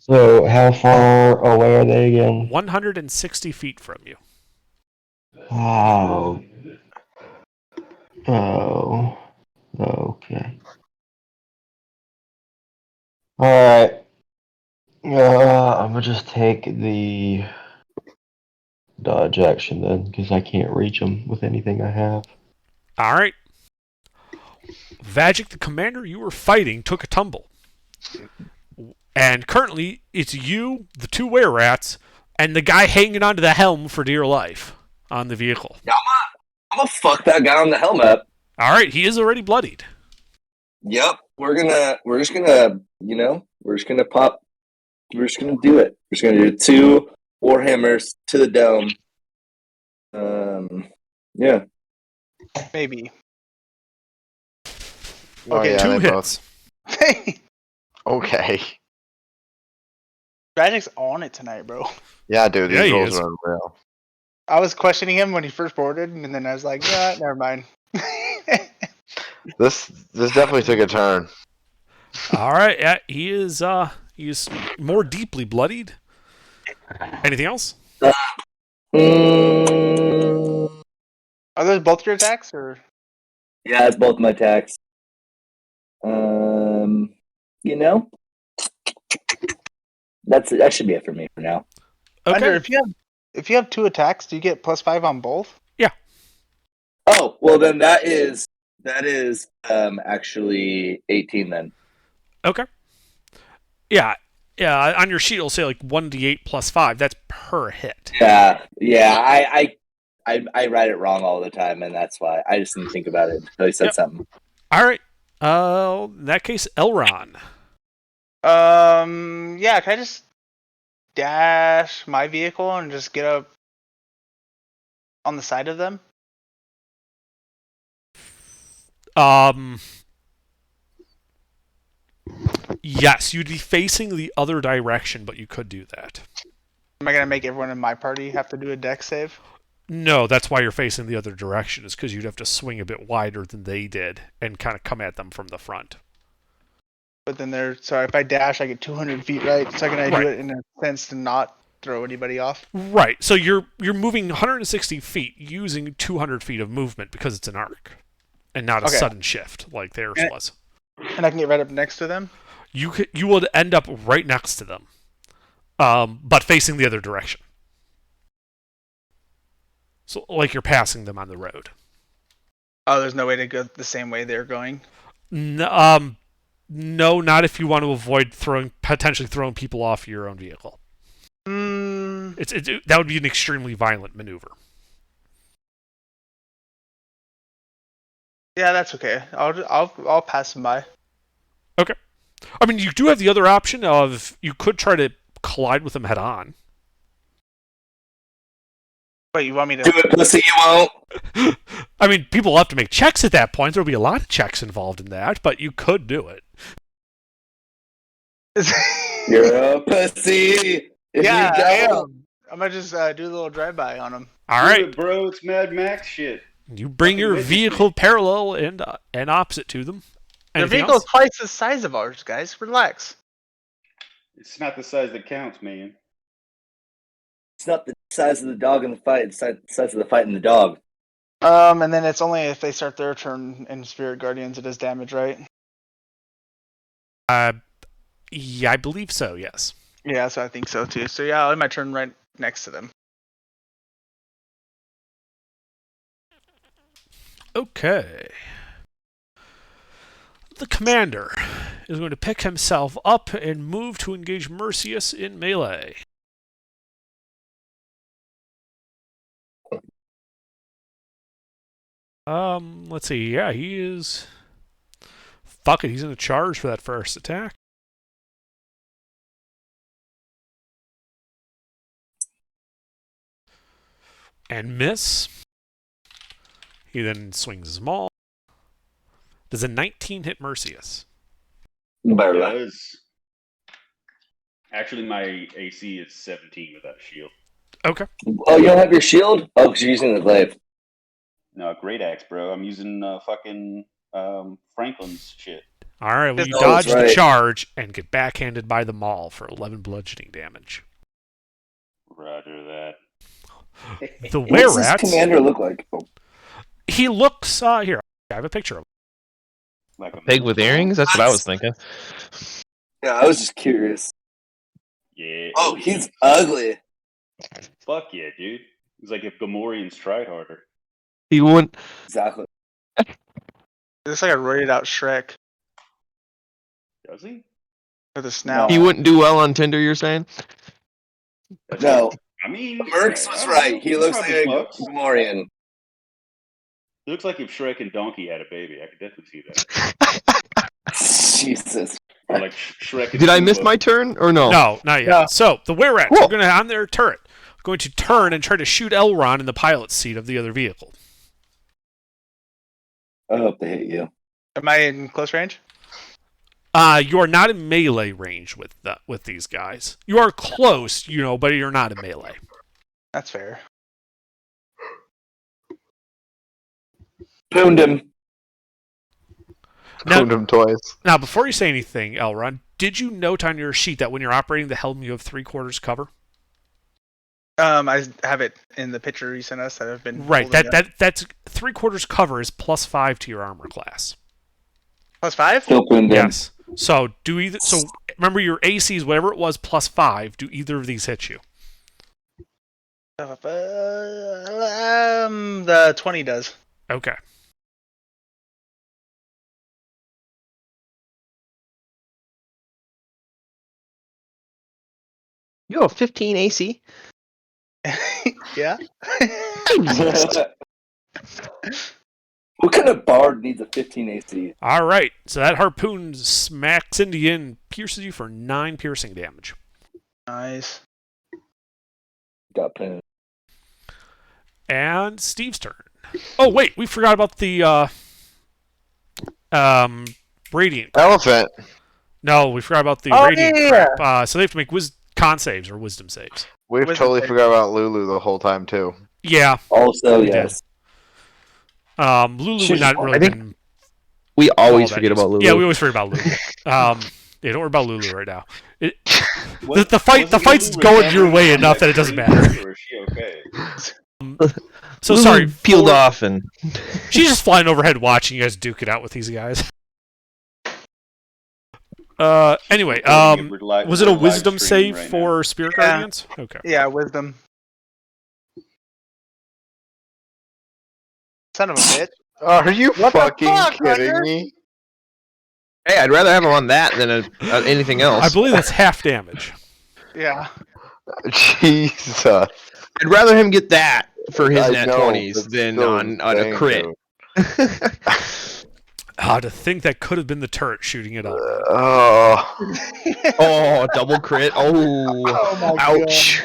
So how far away are they again? 160 feet from you. Oh. Oh. Okay. Alright. I'm gonna just take the dodge action then, because I can't reach them with anything I have. All right. Vagic, the commander you were fighting, took a tumble. And currently, it's you, the two were-rats, and the guy hanging onto the helm for dear life on the vehicle. I'm gonna fuck that guy on the helmet. All right, he is already bloodied. Yep. We're just gonna pop. We're just gonna do it. We're just gonna do 2 warhammers to the dome. Yeah. Maybe. Oh, Okay, yeah, Two they both. hits. Okay. Magic's on it tonight, bro. Yeah, dude, Yeah, these he rolls is. are unreal. I was questioning him when he first boarded, and then I was like, yeah, never mind. This definitely took a turn. All right, yeah, he is more deeply bloodied. Anything else? Mm, Are those both your attacks, or? yeah, it's both my attacks. That should be it for me for now. Okay. Under, if you have 2 attacks, do you get +5 on both? Oh, well then that is actually 18 then. Okay. Yeah. Yeah, on your sheet it'll say like 1d8 plus 5. That's per hit. Yeah. I write it wrong all the time, and that's why I just didn't think about it until he said Yep. something. All right. In that case, Elron. Yeah, can I just dash my vehicle and just get up on the side of them? Yes, you'd be facing the other direction, but you could do that. Am I gonna make everyone in my party have to do a deck save? No, that's why you're facing the other direction, is because you'd have to swing a bit wider than they did and kind of come at them from the front. But then if I dash, I get 200 feet, right? So can I Right. do it in a sense to not throw anybody off? Right. So you're moving 160 feet using 200 feet of movement because it's an arc and not a Okay. sudden shift like theirs And- was. And I can get right up next to them? You would end up right next to them, but facing the other direction. So like you're passing them on the road. Oh, there's no way to go the same way they're going? No, not if you want to avoid potentially throwing people off your own vehicle. That would be an extremely violent maneuver. Yeah, that's okay. I'll pass them by. Okay. I mean, you do have the other option of you could try to collide with them head on. Wait, you want me to? Do it, pussy, you won't. I mean, people will have to make checks at that point. There'll be a lot of checks involved in that, but you could do it. You're a pussy. If Yeah, you I don't, am. I'm gonna just do a little drive-by on him. All Do right. it, bro. It's Mad Max shit. You bring Fucking your witness me. vehicle parallel and opposite to them. Their Anything vehicle's else? twice the size of ours, guys. Relax. It's not the size that counts, man. it's not the size of the dog in the fight. It's the size of the fight in the dog. And then it's only if they start their turn in Spirit Guardians it does damage, right? Yeah, I believe so. Yes. Yeah, so I think so too. So yeah, I'll end my turn right next to them. Okay. The commander is going to pick himself up and move to engage Mercius in melee. Let's see. Yeah, he is. Fuck it, he's going to charge for that first attack. And miss. He then swings his maul. Does a 19 hit Mercius? Barely. Does. Actually, my AC is 17 without a shield. Okay. Oh, you don't have your shield? Oh, because you're using the glaive. No, great axe, bro. I'm using fucking Franklin's shit. All right, well, you Oh, dodge that's the right. charge and get backhanded by the maul for 11 bludgeoning damage. Roger that. The What does this were-rats, commander look like? Oh, he looks, here, I have a picture of him. Like a Pig with earrings? That's what I was thinking. yeah, I was just curious. Yeah. Oh, he's ugly. Fuck yeah, dude. It's like if Gamorreans tried harder. He wouldn't. Exactly. It's like a roided out Shrek Does he? with a snout. He wouldn't do well on Tinder. You're saying? No, I mean, Mercs I was don't right. know. He looks like probably a fucks. Gamorrean. It looks like if Shrek and Donkey had a baby. I could definitely see that. Jesus. Or like Shrek and Did I miss Pumbaa. my turn or no? No, not yet. No. So, the were-rats Cool. are going to, on their turret, going to turn and try to shoot Elrond in the pilot's seat of the other vehicle. I hope they hate you. Am I in close range? You are not in melee range with these guys. You are close, but you're not in melee. That's fair. Pooned him. Now, Owned him twice. now, before you say anything, Elrond, did you note on your sheet that when you're operating the helm, you have 3/4 cover? I have it in the picture you sent us that I've been Right. holding up. That's 3/4 cover is +5 to your armor class. +5? Still pooned him. Yes. So remember your ACs, whatever it was, +5. Do either of these hit you? The 20 does. Okay. You have 15 AC. Yeah. What kind of bard needs a 15 AC? All right. So that harpoon smacks into you and pierces you for 9 piercing damage. Nice. Got pooned. And Steve's turn. Oh wait, we forgot about the radiant. Elephant. No, we forgot about the Oh, radiant yeah. crap. So they have to make con saves or wisdom saves. We've Wisdom totally save. forgot about Lulu the whole time too. Yeah. Also, We did. yes. Lulu She's- would not really I think been We all always that forget useful. about Lulu. Yeah, we always forget about Lulu. Yeah, don't worry about Lulu right now. What- The fight's wasn't Lulu going your way resembling enough that that it doesn't tree, matter. Or is she okay? So Lulu sorry, peeled off and she's just flying overhead watching you guys duke it out with these guys. Anyway, was it a We're live wisdom streaming save right for Spirit Yeah. Guardians? Okay. Yeah, wisdom. Son of a bitch. Are you What the fucking fuck, kidding Roger? me? hey, I'd rather have him on that than anything else. I believe that's half damage. Yeah. Jesus. I'd rather him get that for his I nat know, 20s but than still on a insane, crit. dude. To think that could have been the turret shooting it up. Oh. Oh, double crit. Oh, Oh my ouch.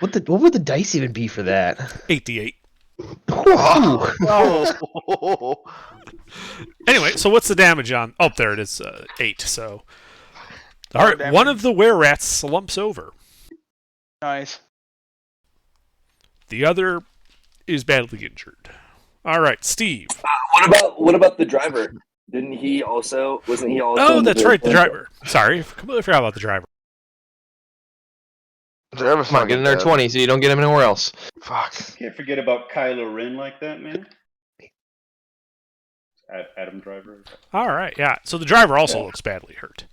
What would the dice even be for that? 8d8. Wow. Oh. Anyway, so what's the damage on? Oh, there it is. 8. So, all More right, damage. one of the were-rats slumps over. Nice. The other is badly injured. All right, Steve. What about the driver? Wasn't he also Oh, in the that's right, the vehicle? driver. Sorry, completely forgot about the driver. Driver's Come on, get in there dead. 20 so you don't get him anywhere else. Fuck. Can't forget about Kylo Ren like that, man. Adam Driver. All right, yeah. So the driver also looks badly hurt.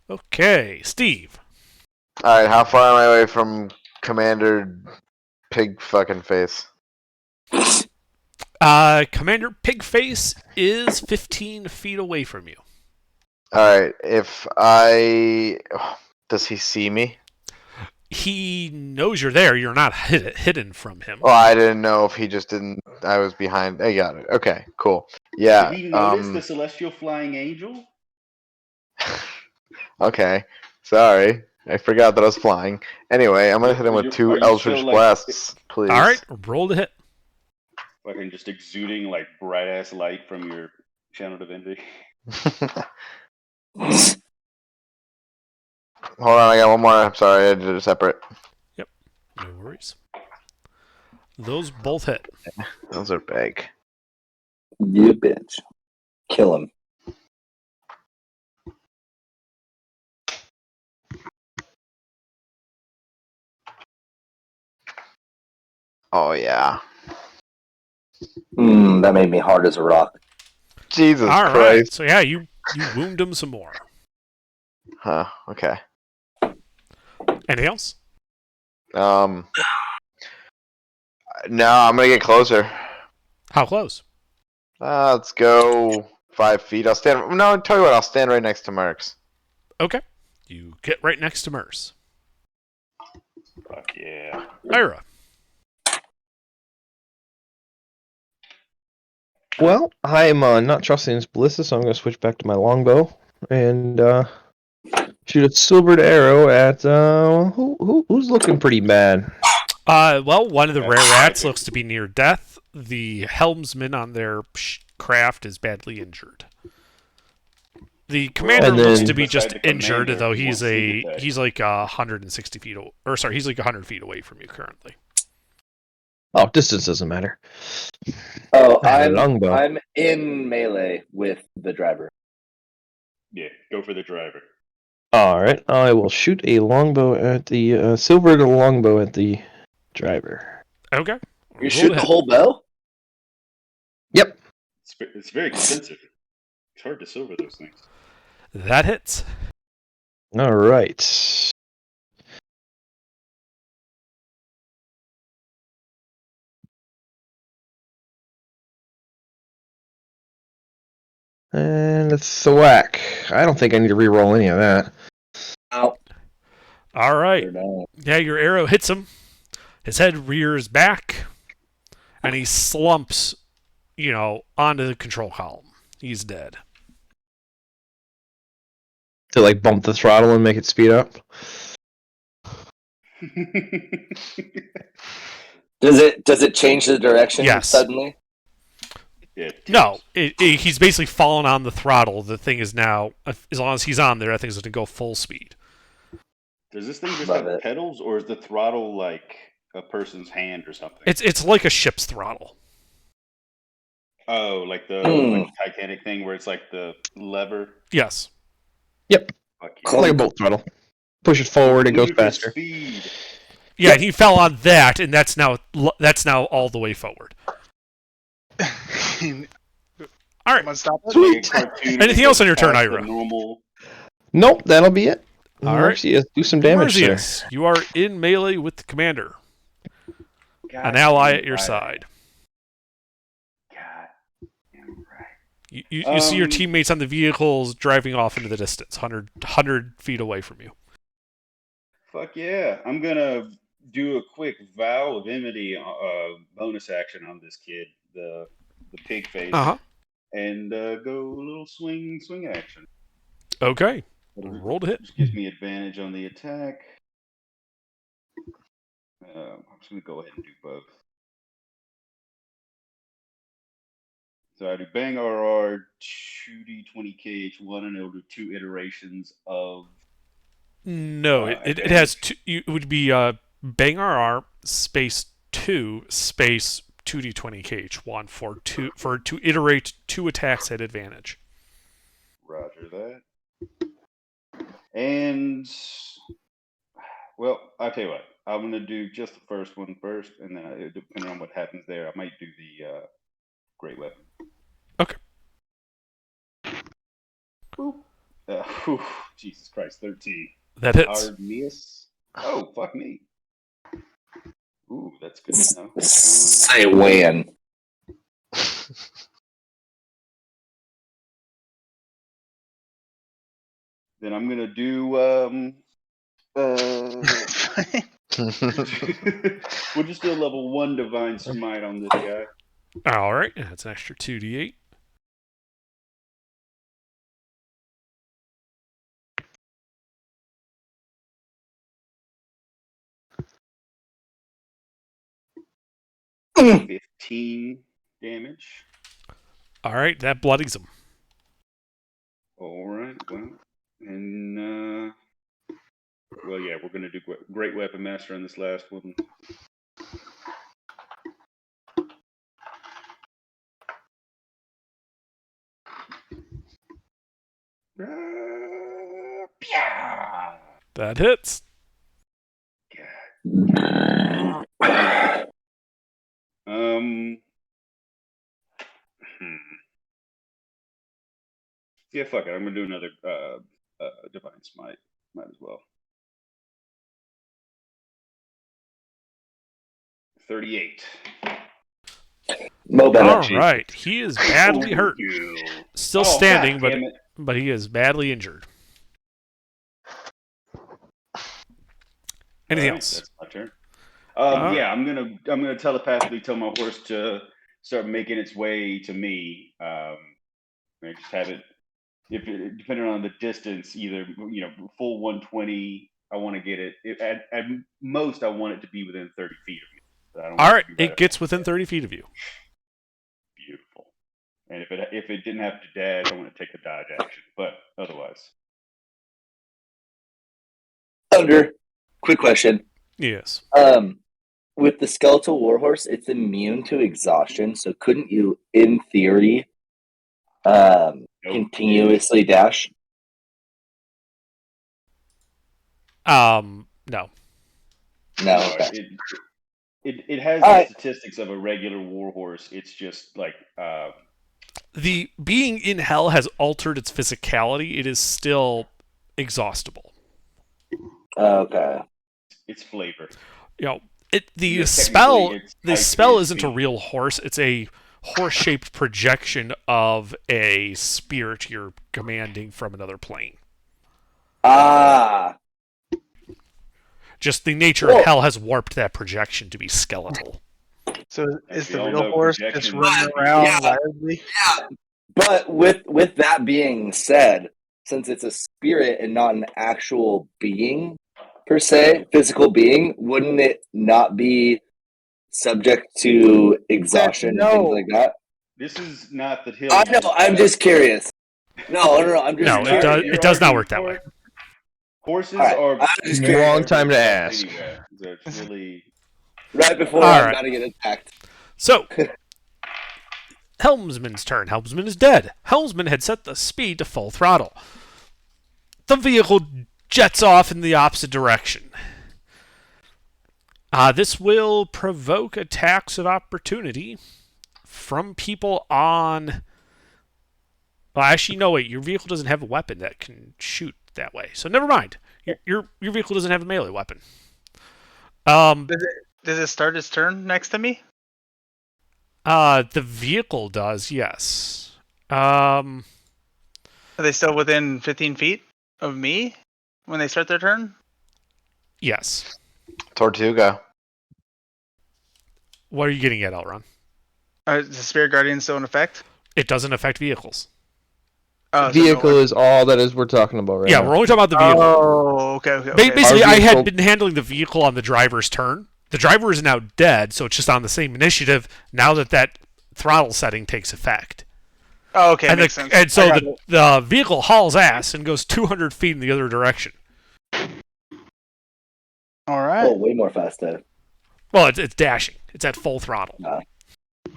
Okay, Steve. All right, how far am I away from Commander Pig fucking face? Commander Pigface is 15 feet away from you. All right, does he see me? He knows you're there. You're not hidden from him. Well, I didn't know if he just didn't. I was behind. I got it. Okay, cool. Yeah. Did he notice the celestial flying angel? Okay. Sorry, I forgot that I was flying. Anyway, I'm gonna hit him with Are 2 you Eldritch still, Blasts, please. All right, roll to hit. Fucking just exuding like bright ass light from your channel divinity. Hold on, I got one more. I'm sorry, I did it separate. No worries. Those both hit. Those are big. You bitch. Kill him. Oh yeah. That made me hard as a rock. Jesus All right. Christ. So yeah, you wound him some more. Huh. Okay. Anything else? No, I'm gonna get closer. How close? Let's go 5 feet. I'll stand. No, tell you what. I'll stand right next to Mercs. Okay. You get right next to Merce. Fuck yeah. Ira. Well, I'm not trusting this ballista, so I'm going to switch back to my longbow and shoot a silvered arrow at who's looking pretty bad. Well, one of the rare rats looks to be near death. The helmsman on their craft is badly injured. The commander And looks then- to be Beside just the injured, commander, though one sneak attack. he's like 160 feet, or sorry, he's like 100 feet away from you currently. Oh, distance doesn't matter. Oh, Longbow. I'm in melee with the driver. Yeah, go for the driver. All right, I will shoot a longbow at the silvered longbow at the driver. Okay. You're Roll shooting to the hit. whole bow? Yep. It's very expensive. It's hard to silver those things. That hits. All right. And a thwack. I don't think I need to re-roll any of that. Ow. All right. They're down. Yeah, your arrow hits him. His head rears back, and he slumps, onto the control column. He's dead. To like bump the throttle and make it speed up. Does it change the direction Yes. suddenly? Yeah, No, he's basically fallen on the throttle. The thing is now, as long as he's on there, that thing's going to go full speed. Does this thing just Love have it. pedals, or is the throttle like a person's hand or something? It's like a ship's throttle. Oh, like the Hmm. Titanic thing where it's like the lever. Yes. Yep. Fuck Cool. Like a bolt throttle. Push it forward, it goes Ludicrous faster. Speed. Yeah, and he fell on that, and that's now all the way forward. All right. Someone stop it. Sweet. Cartoon Anything else on your turn, past the Ira? Normal. Nope, that'll be it. All right. Mercius, do some damage, sir. Mercius, you are in melee with the commander. God An ally damn at your right. side. God damn right. You see your teammates on the vehicles driving off into the distance, 100 feet away from you. Fuck yeah. I'm gonna do a quick vow of enmity bonus action on this kid, the pig face, Uh-huh. and go a little swing action. Okay. Roll to hit. Which gives me advantage on the attack. I'm just gonna go ahead and do both. So I do bang RR 2d20 KH1, and it'll do 2 iterations of. No, it advantage. has two. It would be bang RR space 2 space 2d20 KH1 for to iterate 2 attacks at advantage. Roger that. And well, I'll tell you what. I'm gonna do just the first one first, and then depending on what happens there, I might do the great weapon. Okay. Boop. Jesus Christ, 13. That hits. Hard miss. Oh, fuck me. Ooh, that's good to know. Say when. Then I'm gonna do. We'll just do a level 1 divine smite on this guy. All right, that's an extra 2d8. Mm. 15 damage. All right, that bloodies him. All right. Well, and well, yeah, we're gonna do great weapon master on this last one. That hits. Yeah, fuck it. I'm gonna do another divine smite. Might as well. 38. Mo better. All right, he is badly hurt. Still standing, God, but he is badly injured. Anything else? That's my turn. Yeah, I'm gonna telepathically tell my horse to start making its way to me. I just have it, depending on the distance, either full 120. I want to get it at most. I want it to be within 30 feet of me. All right, it gets within 30 feet of you. Beautiful. And if it didn't have to dash, I want to take a dodge action. But otherwise, Quick question. Yes. With the skeletal warhorse, it's immune to exhaustion. So couldn't you, in theory, continuously dash? No. No. Okay. It has the statistics of a regular warhorse. It's just like the being in hell has altered its physicality. It is still exhaustible. Okay. It's flavor. The spell isn't a real horse. It's a horse-shaped projection of a spirit you're commanding from another plane. Ah. Just the nature of hell has warped that projection to be skeletal. So is the real horse just running around wildly? Yeah. But with that being said, since it's a spirit and not an actual being per se, physical being, wouldn't it not be subject to exhaustion and things like that? This is not the hill. I know. I'm just curious. No. I'm just curious. It does not work that way. Horses are wrong time to ask. Anyway. It's really right before I'm about to get attacked. So, Helmsman's turn. Helmsman is dead. Helmsman had set the speed to full throttle. The vehicle jets off in the opposite direction. This will provoke attacks of opportunity from people on... Well, actually, no, wait. Your vehicle doesn't have a weapon that can shoot that way. So never mind. Your vehicle doesn't have a melee weapon. Does it start its turn next to me? The vehicle does, yes. Are they still within 15 feet of me when they start their turn? Yes. Tortuga. What are you getting at, Elron? Is the Spirit Guardian still in effect? It doesn't affect vehicles. Vehicle is all that is we're talking about right now. Yeah, we're only talking about the vehicle. Oh, okay. Basically, I had been handling the vehicle on the driver's turn. The driver is now dead, so it's just on the same initiative now that throttle setting takes effect. Oh, okay, and makes sense. and so I got the vehicle hauls ass and goes 200 feet in the other direction. All right. Oh, way more faster. Well, it's dashing. It's at full throttle.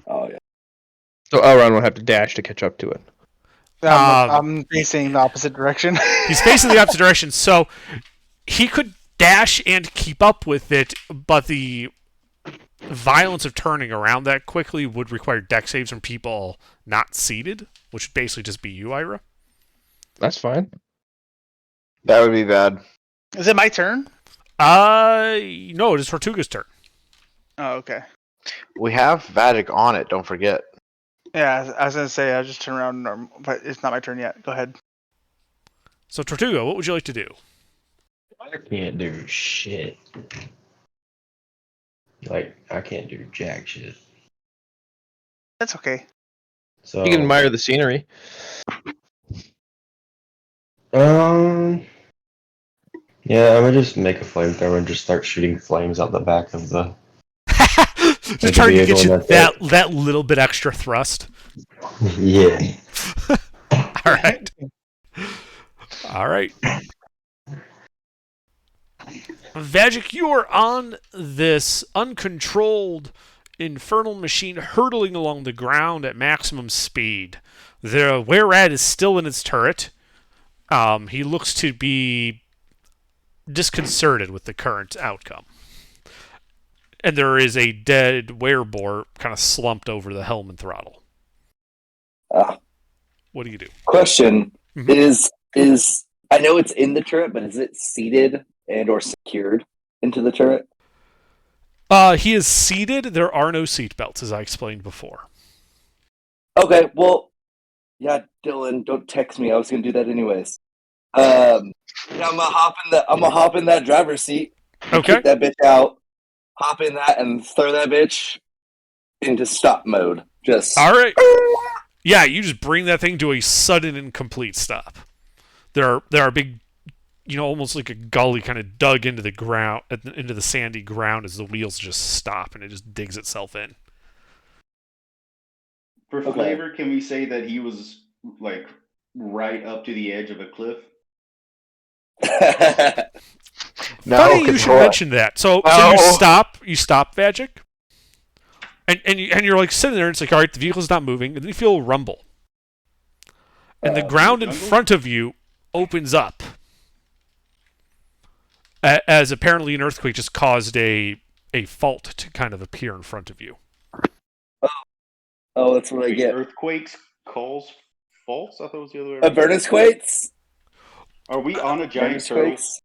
Oh yeah. So Elrond will have to dash to catch up to it. I'm facing the opposite direction. He's facing the opposite direction, so he could dash and keep up with it, but the violence of turning around that quickly would require deck saves from people not seated, which would basically just be you, Ira. That's fine. That would be bad. Is it my turn? No, it is Tortuga's turn. Oh, okay. We have Vagic on it, don't forget. Yeah, I was gonna say I just turn around, but it's not my turn yet. Go ahead. So, Tortuga, what would you like to do? I can't do shit. Like, I can't do jack shit. That's okay. So You can admire the scenery. Yeah, I'm gonna just make a flamethrower and just start shooting flames out the back of the. Just trying to get you vehicle, and that little bit extra thrust. Yeah. All right. All right. Vagic, you are on this uncontrolled infernal machine hurtling along the ground at maximum speed. The Were-Rat is still in its turret. He looks to be disconcerted with the current outcome. And there is a dead Werebore kind of slumped over the helm and throttle. What do you do? Question Mhm. is I know it's in the turret, but is it seated and or secured into the turret? He is seated. There are no seatbelts, as I explained before. Okay, well, yeah, Dylan, don't text me. I was gonna do that anyways. Yeah, I'm gonna hop in that driver's seat. Okay. Kick that bitch out. Hop in that and throw that bitch into stop mode. Just All right. Yeah, you just bring that thing to a sudden and complete stop. There are big, almost like a gully kind of dug into the ground, into the sandy ground as the wheels just stop and it just digs itself in. For Okay. flavor, can we say that he was like right up to the edge of a cliff? No, Funny you 'cause should hold on. mention that. So No. you stop, Vagic, and you're like sitting there, and it's like, all right, the vehicle's not moving, and then you feel a rumble, and the ground in jungle? front of you opens up, as apparently an earthquake just caused a fault to kind of appear in front of you. Oh, that's what I Wait, get. earthquakes calls faults? I thought it was the other way around. Avernus quakes. Are we on a giant Avernus turtle? quakes.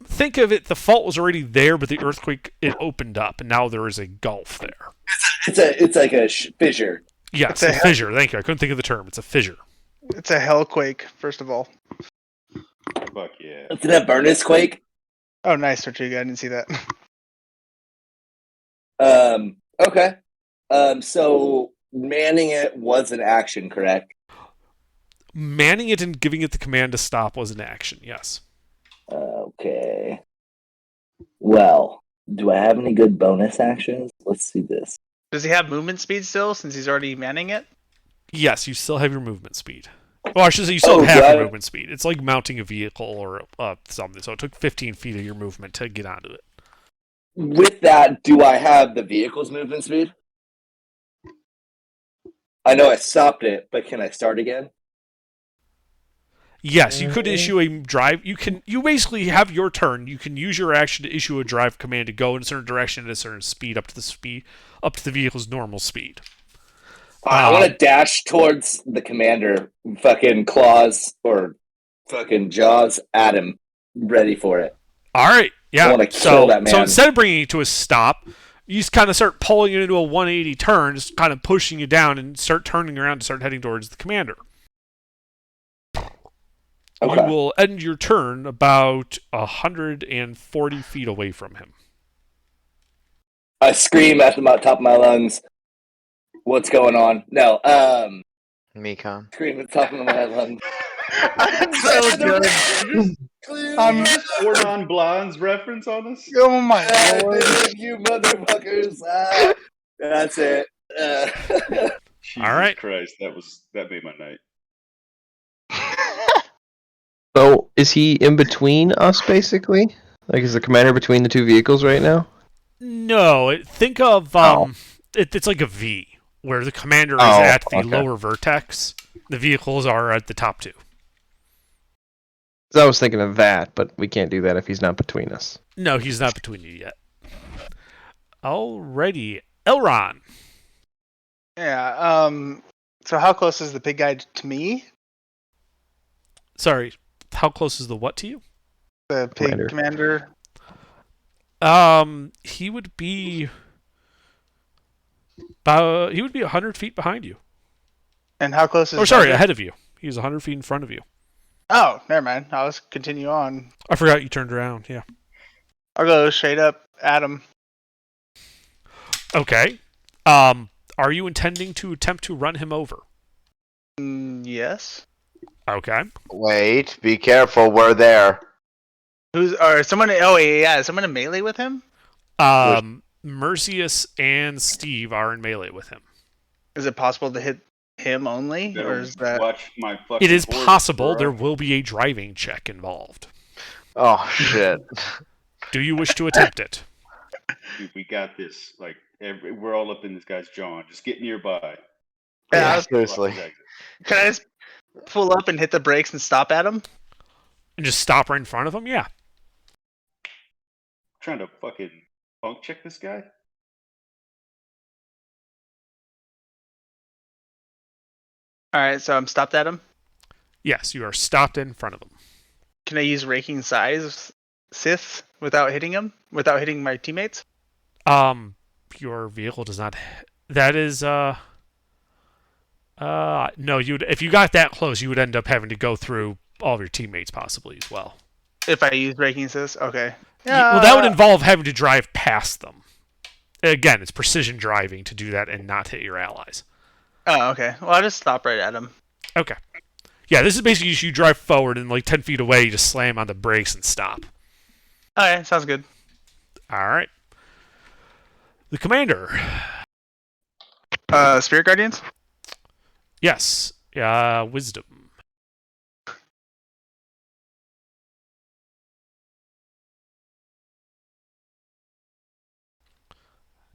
Think of it, the fault was already there, but the earthquake, it opened up, and now there is a gulf there. It's like a fissure. Yes, It's a a fissure. Thank you. I couldn't think of the term. It's a fissure. It's a hellquake, first of all. Fuck yeah. It's an Avernus quake. Oh, nice, Tortuga. I didn't see that. Okay. So manning it was an action, correct? Manning it and giving it the command to stop was an action, yes. Okay. Well, do I have any good bonus actions? Let's see this. Does he have movement speed still, since he's already manning it? Yes, you still have your movement speed. Well, I should say you still Oh, have do your I- movement speed. It's like mounting a vehicle or something. So it took 15 feet of your movement to get onto it. With that, do I have the vehicle's movement speed? I know I stopped it, but can I start again? Yes, you could issue a drive. You basically have your turn. You can use your action to issue a drive command to go in a certain direction at a certain speed up to the vehicle's normal speed. I want to dash towards the commander, fucking claws or fucking jaws at him, ready for it. All right, yeah. I wanna kill that man. So instead of bringing it to a stop, you just kind of start pulling it into a 180 turn, just kind of pushing you down and start turning around to start heading towards the commander. Okay. You will end your turn about 140 feet away from him. I scream at the top of my lungs. What's going on? No, Mekon. scream at the top of my lungs. So good. Four non-blondes reference on us? Oh my lord. You motherfuckers. That's it. Jesus right. Christ, that made my night. So is he in between us, basically? Like, is the commander between the two vehicles right now? No, think of Oh. it's like a V, where the commander is Oh, at the okay. lower vertex. The vehicles are at the top two. So I was thinking of that, but we can't do that if he's not between us. No, he's not between you yet. Alrighty, Elron. Yeah. So how close is the big guy to me? Sorry, how close is the what to you? The pig commander. He would be about 100 feet behind you. And how close is? Oh, sorry, ahead of you. He's 100 feet in front of you. Oh, never mind. I'll just continue on. I forgot you turned around. Yeah. I'll go straight up at him. Okay. Are you intending to attempt to run him over? Yes. Okay. Wait, be careful. We're there. Someone? Oh yeah, is someone in melee with him? Mercius and Steve are in melee with him. Is it possible to hit him only, or is that? Watch my fucking It is horse, possible bro. there will be a driving check involved. Oh shit. Do you wish to attempt it? Dude, we got this. Like, we're all up in this guy's jaw. Just get nearby. Yeah, Yeah, seriously. Can I just pull up and hit the brakes and stop at him? And just stop right in front of him? Yeah. Trying to fucking funk check this guy? All right, so I'm stopped at him. Yes, you are stopped in front of him. Can I use raking size Sith without hitting him? Without hitting my teammates? Your vehicle does not. That is no. If you got that close, you would end up having to go through all of your teammates possibly as well. If I use raking Sith, okay. Well, that would involve having to drive past them. Again, it's precision driving to do that and not hit your allies. Oh, okay. Well, I'll just stop right at him. Okay. Yeah, this is basically you drive forward and like 10 feet away, you just slam on the brakes and stop. Okay, sounds good. All right. The commander. Spirit Guardians? Yes. Wisdom.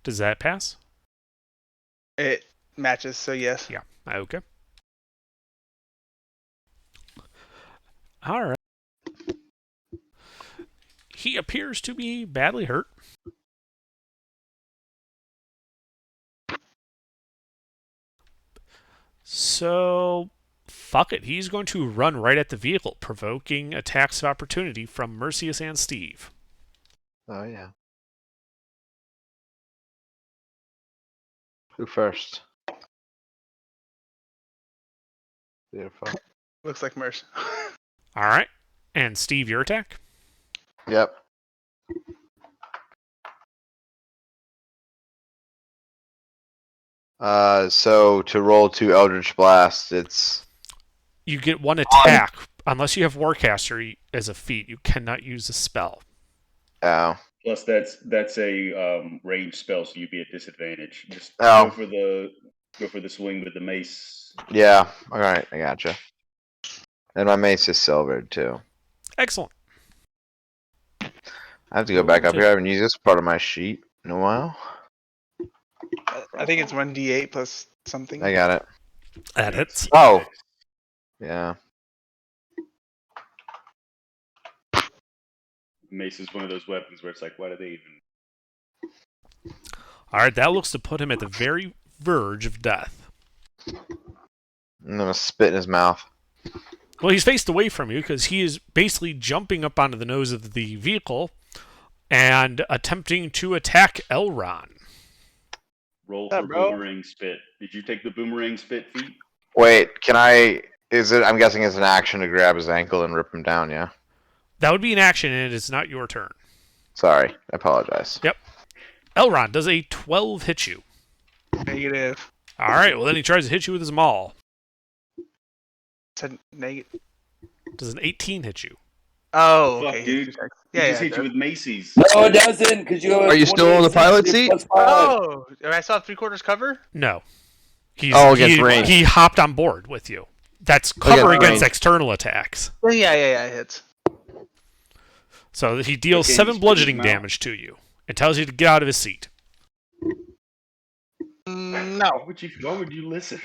Does that pass? It matches, so yes. Yeah. Okay. All right. He appears to be badly hurt. So, fuck it. He's going to run right at the vehicle, provoking attacks of opportunity from Mercius and Steve. Oh yeah. Who first? Beautiful. Looks like Merce. All right. And Steve, your attack? Yep. So to roll 2 Eldritch Blast, it's You get one attack. Unless you have Warcaster as a feat, you cannot use a spell. oh. Plus, that's a range spell, so you'd be at disadvantage. Just Oh. go for the swing with the mace. Yeah. All right, I gotcha. And my mace is silvered too. Excellent. I have to go back up here. I haven't used this part of my sheet in a while. I think it's 1d8 plus something. I got it. That hits. Oh. Yeah. Mace is one of those weapons where it's like, why do they even? All right, that looks to put him at the very verge of death. I'm gonna spit in his mouth. Well, he's faced away from you because he is basically jumping up onto the nose of the vehicle and attempting to attack Elron. Roll Yeah, for bro. boomerang spit. Did you take the boomerang spit feat? Wait, can I? Is it? I'm guessing it's an action to grab his ankle and rip him down. Yeah. That would be an action, and it is not your turn. Sorry, I apologize. Yep. Elron, does a 12 hit you? Negative. All right, well, then he tries to hit you with his maul. Said negative. Does an 18 hit you? Oh, Fuck, okay. dude. Yeah, He just yeah, hit you with Macy's. No, it doesn't, because you have Are you still on the 28 pilot plus seat? 5. Oh, I saw 3/4 cover? No. against range. He hopped on board with you. That's cover against range. external attacks. Yeah, it hits. So he deals Okay, 7 he's bludgeoning putting him out. damage to you. It tells you to get out of his seat. No. Why would you listen?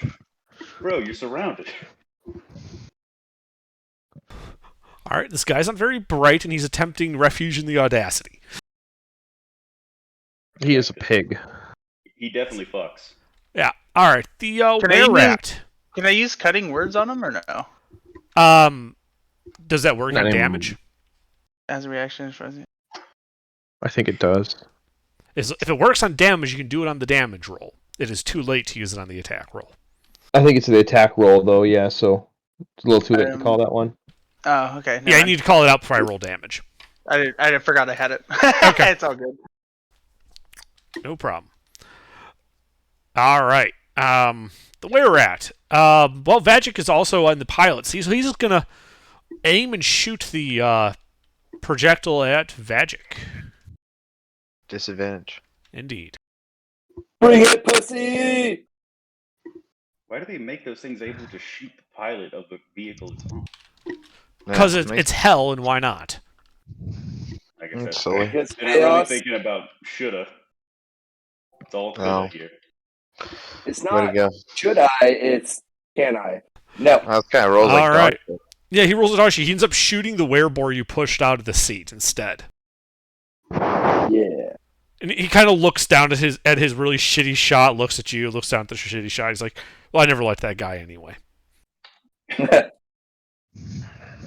Bro, you're surrounded. All right, this guy's not very bright, and he's attempting refuge in the Audacity. He is a pig. He definitely fucks. Yeah. All right, the Can I were-rat. Can I use cutting words on him or no? Does that work Not on even- damage? As a reaction, I think it does. If it works on damage, you can do it on the damage roll. It is too late to use it on the attack roll. I think it's the attack roll, though, yeah, so it's a little too late to call that one. Oh, okay. Yeah, you need to call it out before I roll damage. I forgot I had it. Okay. It's all good. No problem. All right. The were-rat. Well, Vagic is also on the pilot seat, so he's just going to aim and shoot the projectile at Vagic. Disadvantage. Indeed. Bring it, pussy! Why do they make those things able to shoot the pilot of the vehicle it's on? Because Yeah, it's hell, and why not? I guess It's that's silly. fair. It's They're not really chaos. thinking about shoulda. It's all coulda No. here. It's Way to not go. should I, it's can I. No. That kind of rolls like All right. dog shit. Yeah, he rolls a dodge. He ends up shooting the werebore you pushed out of the seat instead. Yeah. And he kind of looks down at his really shitty shot, looks at you, looks down at the shitty shot. He's like, well, I never liked that guy anyway.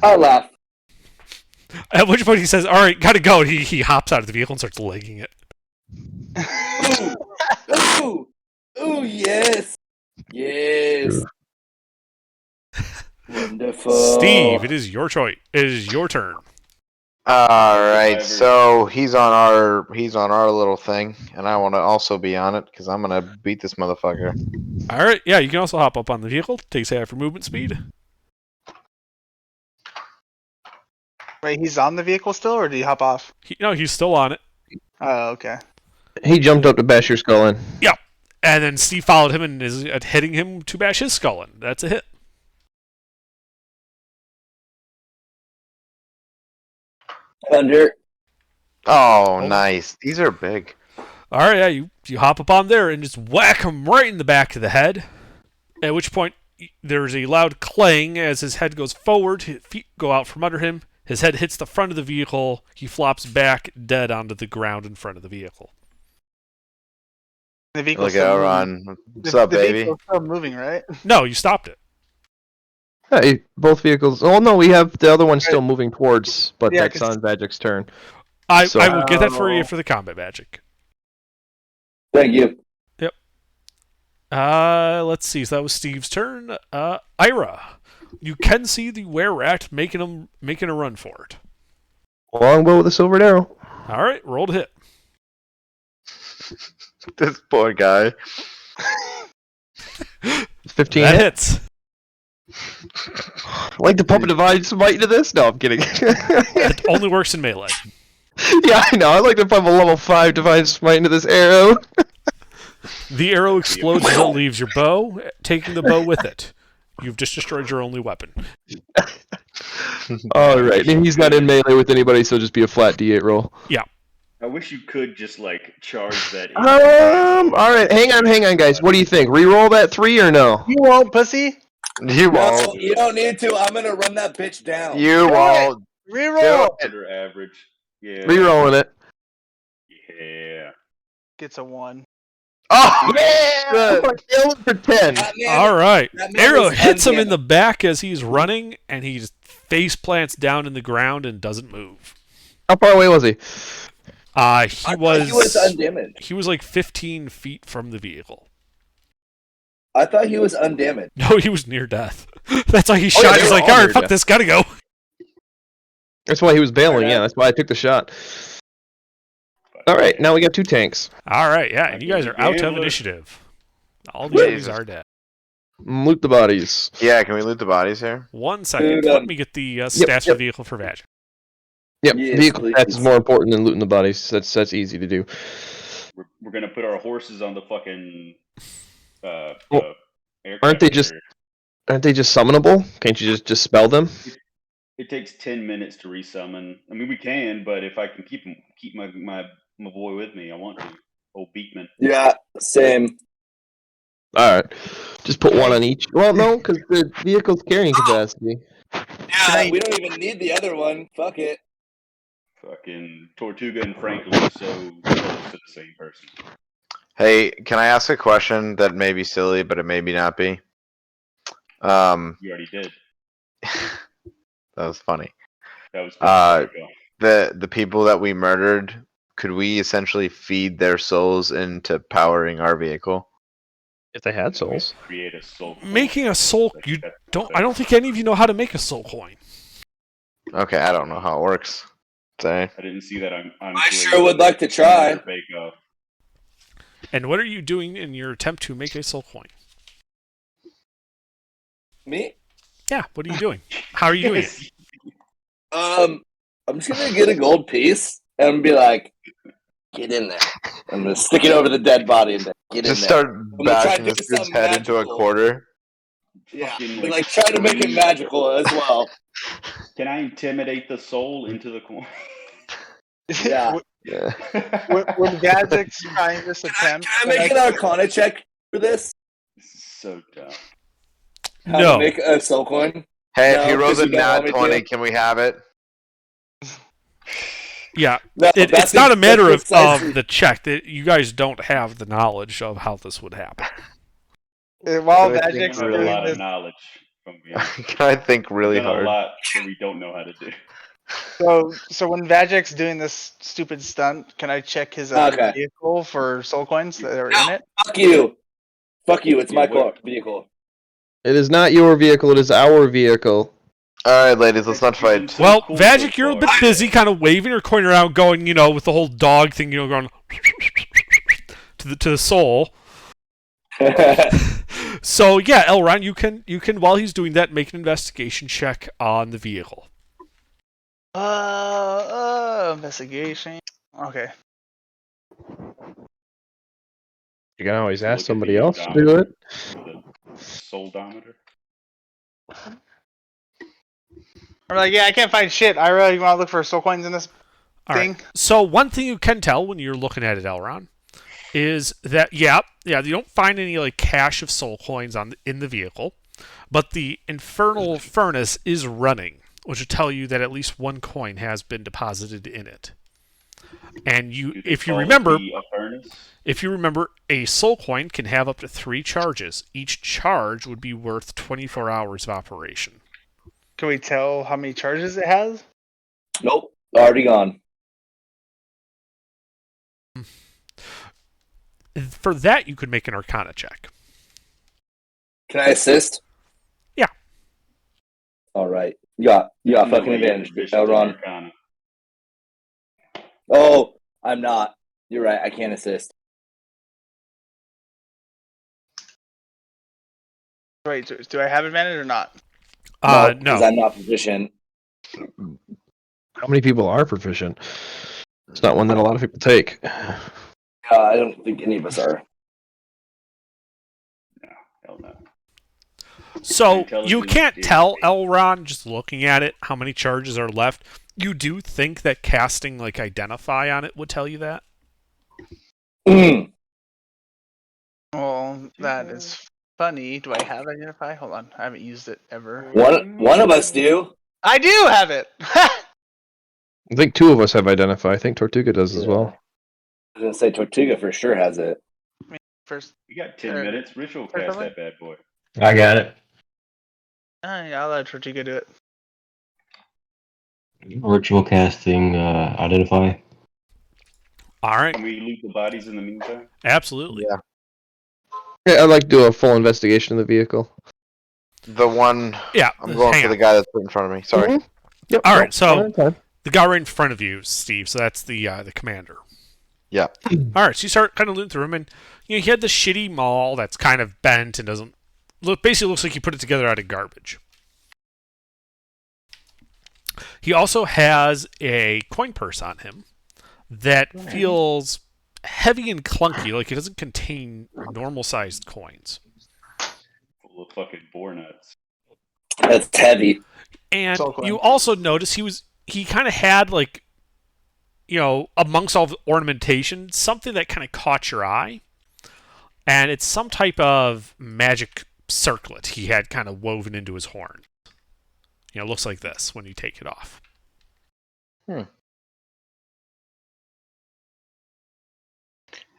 I'll laugh. At which point he says, all right, gotta go. And he hops out of the vehicle and starts legging it. Ooh! Ooh, yes! Yes! Wonderful. Steve, it is your choice. It is your turn. All right, Driver. so he's on our little thing, and I want to also be on it because I'm gonna beat this motherfucker. All right, yeah, you can also hop up on the vehicle. Takes half your movement speed. Wait, he's on the vehicle still, or did he hop off? No, he's still on it. Oh, okay. He jumped up to bash your skull in. And then Steve followed him and is hitting him to bash his skull in. That's a hit. Thunder. Oh, nice. These are big. All right, yeah, you hop up on there and just whack him right in the back of the head. At which point, there's a loud clang as his head goes forward, his feet go out from under him, his head hits the front of the vehicle, he flops back dead onto the ground in front of the vehicle. The vehicle's Look still out, moving. Ron. What's up, the baby? vehicle's still moving, right? No, you stopped it. Hey, both vehicles. Oh no, we have the other one still moving towards, but Yeah, that's 'cause- on Vagic's turn. I So- will get that for you for the combat magic. Thank you. Let's see. So that was Steve's turn. Ira, you can see the were-rat making a run for it. Longbow with a silvered arrow. All right, roll to hit. This poor guy. 15 That hit. hits. Like to pump a divine smite into this? No, I'm kidding. It only works in melee. Yeah, I know. I like to pump a level 5 divine smite into this arrow. The arrow explodes as it leaves your bow, taking the bow with it. You've just destroyed your only weapon. All right, and he's not in melee with anybody, so just be a flat D8 roll. I wish you could just like charge that. All right, hang on, guys. What do you think? Reroll that 3 or no? You won't, pussy. You No, won't. you don't need to. I'm gonna run that bitch down. You Do won't. Reroll. Under average. Yeah. Rerolling it. Yeah. Gets a 1. Oh, Yeah! Failed for 10. That man- All right. that man Arrow is hits him in undamaged. the back as he's running, and he just face plants down in the ground and doesn't move. How far away was he? He I thought he was undamaged. He was like 15 feet from the vehicle. I thought he was undamaged. No, he was near death. That's why he yeah, shot. they He's were like, all all right, near fuck death. this, gotta go. That's why he was bailing, Alright. yeah. That's why I took the shot. All right, now we got 2 tanks. All right, yeah, and you guys are out of Gambler. initiative. All the enemies Jesus. are dead. Loot the bodies. yeah, can we loot the bodies here? 1 second. Dude, Let me get the stats for the vehicle for Vag. Yep, Yes, vehicle please. stats is more important than looting the bodies. That's easy to do. We're gonna put our horses on the fucking Well- Aren't they just summonable? Can't you just dispel them? It takes 10 minutes to resummon. I mean, we can, but if I can keep my boy with me, I want to. Old Beekman. Yeah, same. All right, just put one on each. Well, no, because the vehicle's carrying capacity. Yeah, we don't even need the other one. Fuck it. Fucking Tortuga and Franklin are so close to the same person. Hey, can I ask a question that may be silly, but it may be not be? You already did. That was funny. That was good. The people that we murdered, could we essentially feed their souls into powering our vehicle? If they had souls. Create a soul coin. Making a soul, I don't think any of you know how to make a soul coin. Okay, I don't know how it works. Sorry. I didn't see that on I sure would like to try. And what are you doing in your attempt to make a soul coin? Me? Yeah, what are you doing? How are you doing it? I'm just gonna get a gold piece and be like, get in there. I'm gonna stick it over the dead body and get Just in there. start bashing this dude's head into a quarter. Yeah, but like try to make it magical as well. Can I intimidate the soul into the coin? Yeah. Yeah. When Gazik's trying this attempt, Can I make an Arcana check for this? This is so dumb. How No. to make a soul coin? Hey, No, if he rolls a 'cause you don't want nat me 20, to. can we have it? Yeah, No, it's not a matter of precisely- the check. That you guys don't have the knowledge of how this would happen. while I think Magic's Learned really a doing lot this, of knowledge from you. Can I think really We've done hard? a lot that we don't know how to do. so when Vagic's doing this stupid stunt, can I check his Okay. vehicle for soul coins that are in it? Fuck you. Fuck you. It's Yeah, my what- vehicle. It is not your vehicle. It is our vehicle. Alright, ladies, let's not fight. So Well, cool Vagic, so you're a bit far. busy, kind of waving your coin around, going, with the whole dog thing, going to the soul. So yeah, Elron, you can while he's doing that, make an investigation check on the vehicle. Investigation. Okay. You can always Look ask at somebody the else to do it. The Soldometer. I'm like, yeah, I can't find shit. I really want to look for soul coins in this All thing. right. So one thing you can tell when you're looking at it, Elron, is that you don't find any like cache of soul coins in the vehicle, but the infernal furnace is running, which would tell you that at least one coin has been deposited in it. And if you remember, a soul coin can have up to 3 charges. Each charge would be worth 24 hours of operation. Can we tell how many charges it has? Nope. Already gone. For that, you could make an Arcana check. Can I assist? Yeah. All right. You got fucking advantage, Elron. Oh, I'm not. You're right. I can't assist. Wait, do I have advantage or not? No. Because I'm not proficient. How many people are proficient? It's not one that a lot of people take. I don't think any of us are. No, hell no. So you can't tell, Elron, just looking at it, how many charges are left. You do think that casting like Identify on it would tell you that? Mm. Well, that is funny. Do I have Identify? Hold on. I haven't used it ever. One of us do. I do have it! I think 2 of us have Identify. I think Tortuga does as well. I was going to say Tortuga for sure has it. First, You got 10 minutes. Rich will cast that bad boy. I got it. yeah, I'll let Tortuga do it. Ritual casting, identify. All right. Can we loot the bodies in the meantime? Absolutely. Yeah. Yeah, I'd like to do a full investigation of the vehicle. The one. Yeah. I'm going hang for on. the guy that's in front of me. Sorry. Mhm. Yep. All right, Nope, so- one at a time. The guy right in front of you, Steve. So that's the commander. Yeah. All right. So you start kind of looting through him, and he had the shitty maul that's kind of bent and doesn't look. Basically, looks like he put it together out of garbage. He also has a coin purse on him that feels heavy and clunky, like it doesn't contain normal-sized coins. Four nuts. That's heavy. And Soul coin. you also notice he kind of had like, amongst all the ornamentation, something that kind of caught your eye. And it's some type of magic circlet he had kind of woven into his horn. It looks like this when you take it off.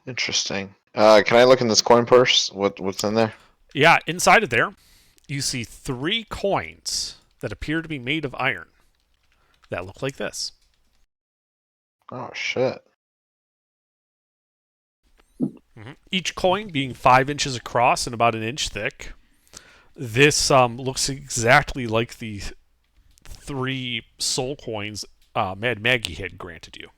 Interesting. Can I look in this coin purse? What's in there? Yeah, inside of there, you see 3 coins that appear to be made of iron that look like this. Oh shit. Each coin being 5 inches across and about an inch thick. This looks exactly like the 3 soul coins Mad Maggie had granted you.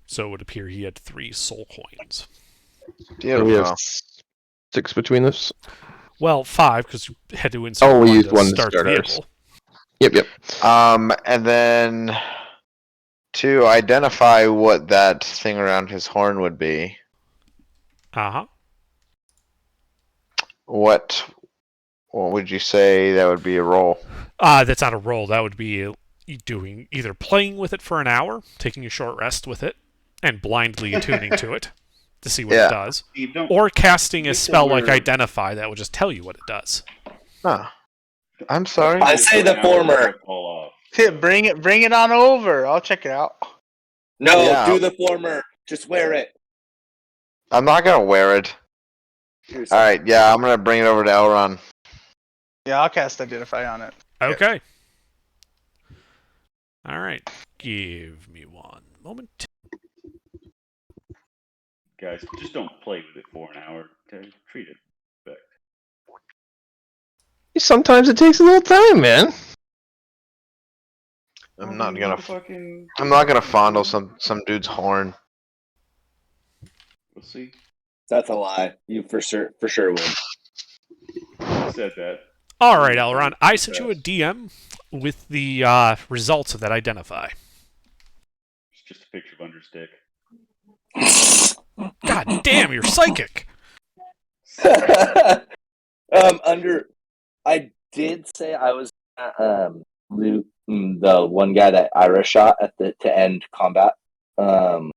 So it would appear he had 3 soul coins. And we have Beautiful. 6 between us. Well, 5 because you had to insert Oh, we one used to one to start the start ours. vehicle. Yep. And then to identify what that thing around his horn would be, what would you say that would be a roll? That's not a roll. That would be doing either playing with it for an hour, taking a short rest with it, and blindly attuning to it to see what it does, Steve, don't. or casting a Get to spell like where- Identify that will just tell you what it does. Huh. I'm sorry. I say the former. Fall off. Bring it on over. I'll check it out. No, Yeah. do the former. Just wear it. I'm not gonna wear it. All right. Yeah, I'm gonna bring it over to Elron. Yeah, I'll cast Identify on it. Okay. All right. Give me one moment. Guys, just don't play with it for an hour. Okay? Treat it. Respect. Sometimes it takes a little time, man. I'm not gonna Fucking. fondle some dude's horn. We'll see. That's a lie. You for sure win. I said that. All right, Elron. I sent you a DM with the results of that Identify. It's just a picture of Under's dick. God damn, you're psychic. Under, I did say I was Luke, the one guy that Ira shot at to end combat. The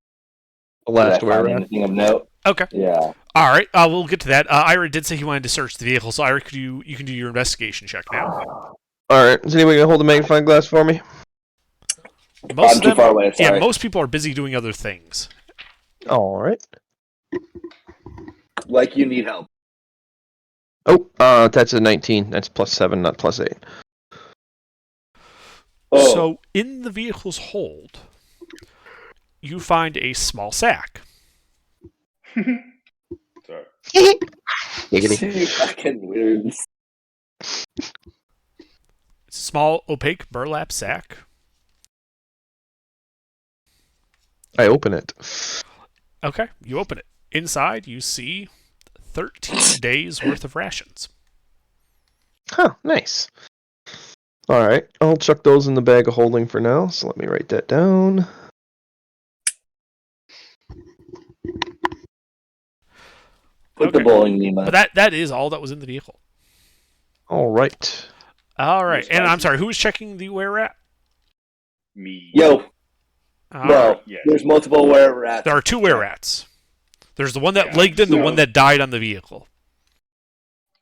Did last I find way anything of note? Okay. Yeah. All right. We'll get to that. Ira did say he wanted to search the vehicle, so Ira, you can do your investigation check now. Alright, is anybody gonna hold a magnifying glass for me? Most I'm of too them, far away. yeah, Sorry. most people are busy doing other things. Alright. Like you need help. Oh, that's a 19. That's +7, not +8. Oh. So in the vehicle's hold, you find a small sack. Sorry. Giggity. You fucking weirds. It's a small, opaque burlap sack. I open it. Okay, you open it. Inside, you see 13 days worth of rations. Huh, nice. Alright, I'll chuck those in the bag of holding for now, so let me write that down. Put the Okay. bowling Nemo. But that is all that was in the vehicle. Alright. All right, and I'm spicy. sorry, who was checking the where at? Me. Yo, All bro, right. Yeah. there's multiple where rats. There are 2 were rats. There's the one that Yeah, legged and the so- one that died on the vehicle.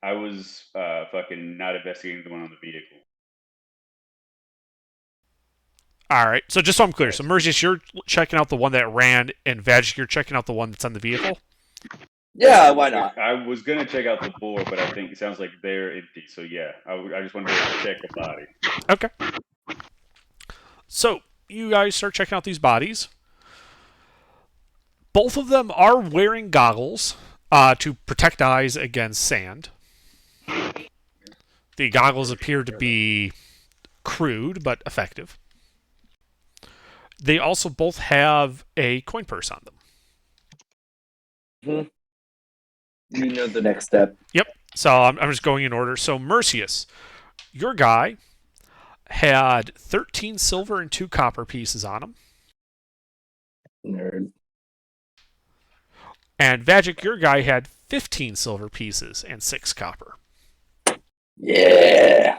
I was fucking not investigating the one on the vehicle. All right, so just so I'm clear, so Merzius, you're checking out the one that ran, and Vagic, you're checking out the one that's on the vehicle? Yeah, why not? I was gonna check out the boar, but I think it sounds like they're empty. So yeah, I just wanted to check the body. Okay. So, you guys start checking out these bodies. Both of them are wearing goggles to protect eyes against sand. The goggles appear to be crude but effective. They also both have a coin purse on them. You know the next step. Yep. So I'm just going in order. So Mercius, your guy had 13 silver and 2 copper pieces on him. Nerd. And Vagic, your guy had 15 silver pieces and 6 copper. Yeah.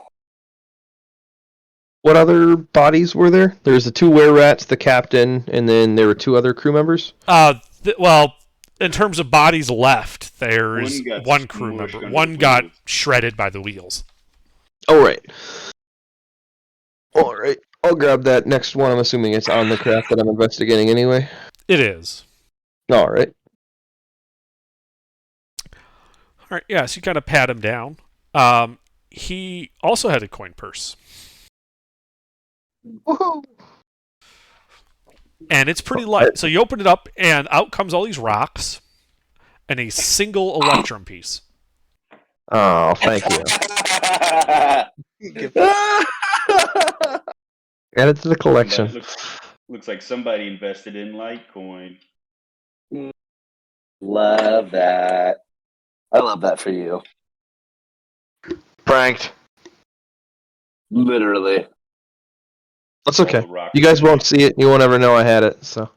What other bodies were there? There was the 2 were-rats, the captain, and then there were 2 other crew members? Well, in terms of bodies left, there's One got one crew smushed member. under One the got wheels. shredded by the wheels. Oh, right. All right. I'll grab that next one. I'm assuming it's on the craft that I'm investigating anyway. It is. All right. All right, yeah, so you kind of pat him down. He also had a coin purse. Woohoo! And it's pretty light. So you open it up, and out comes all these rocks and a single electrum piece. Oh, thank you. Add it to the collection. Looks like somebody invested in Litecoin. Love that. I love that for you. Pranked. Literally. That's okay. All the rock You guys won't see it. You won't ever know I had it. So,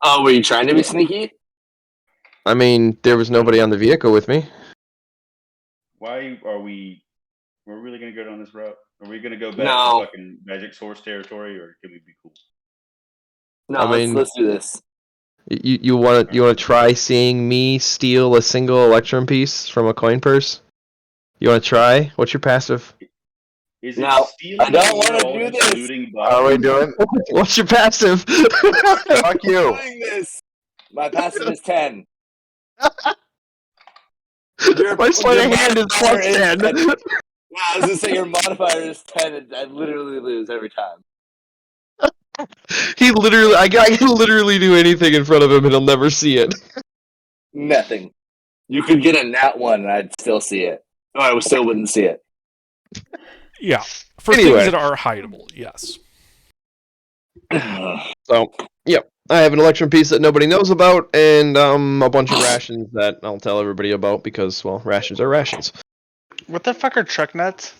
Oh, were you trying to be sneaky? I mean, there was nobody on the vehicle with me. Why are we? We're really gonna go down this route? Are we gonna go back No. to fucking Magic Source territory, or can we be cool? No, I mean- let's do this. You want to try seeing me steal a single electrum piece from a coin purse? You want to try? What's your passive? Is it No, stealing I don't or wanna all do just this. looting How are we doing? What's your passive? Fuck you. Doing this. My passive is 10. My sleight of hand is modifier plus 10. Yeah, I was gonna say your modifier is 10, and I literally lose every time. He literally, I can literally do anything in front of him and he'll never see it. Nothing. You could get a nat 1, and I'd still see it. Or I still wouldn't see it. Yeah. For Anyway. things that are hideable, yes. So, yep. I have an electrum piece that nobody knows about, and a bunch of rations that I'll tell everybody about because, well, rations are rations. What the fuck are truck nuts?